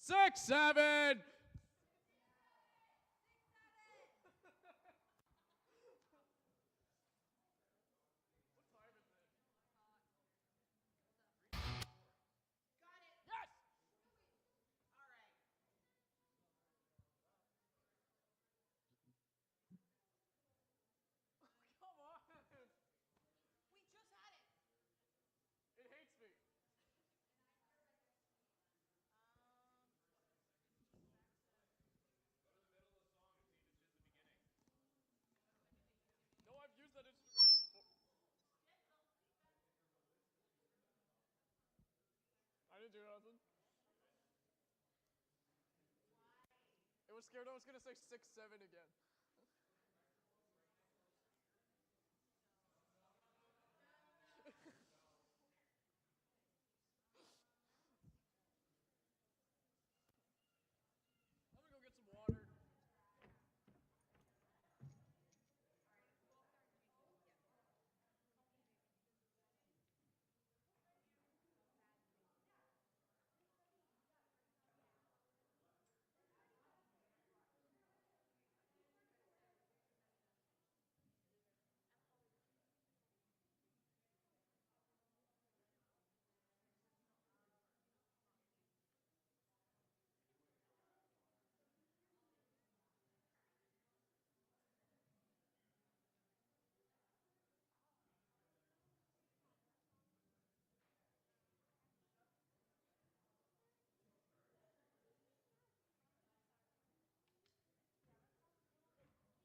6, 7. Come on. We just had it. It hates me. No, I've used that instrumental before. I didn't do nothing. It was scared I was gonna say 6, 7 again. I'm gonna go get some water. Dented. I wonder who dented it.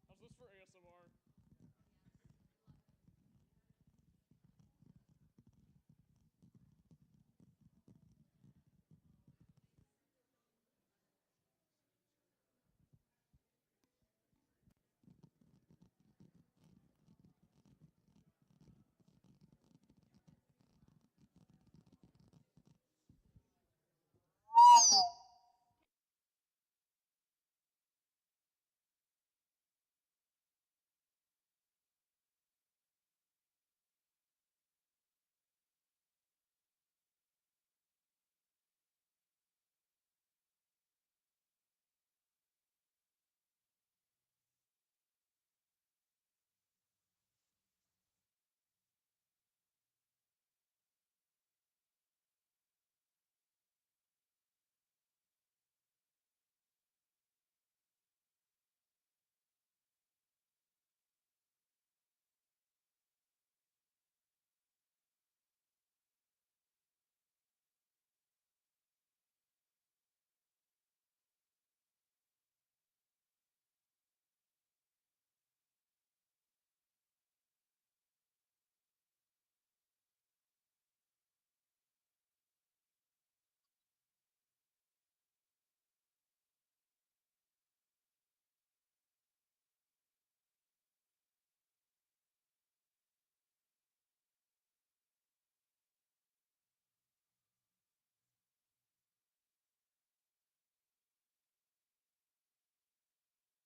How's this for ASMR?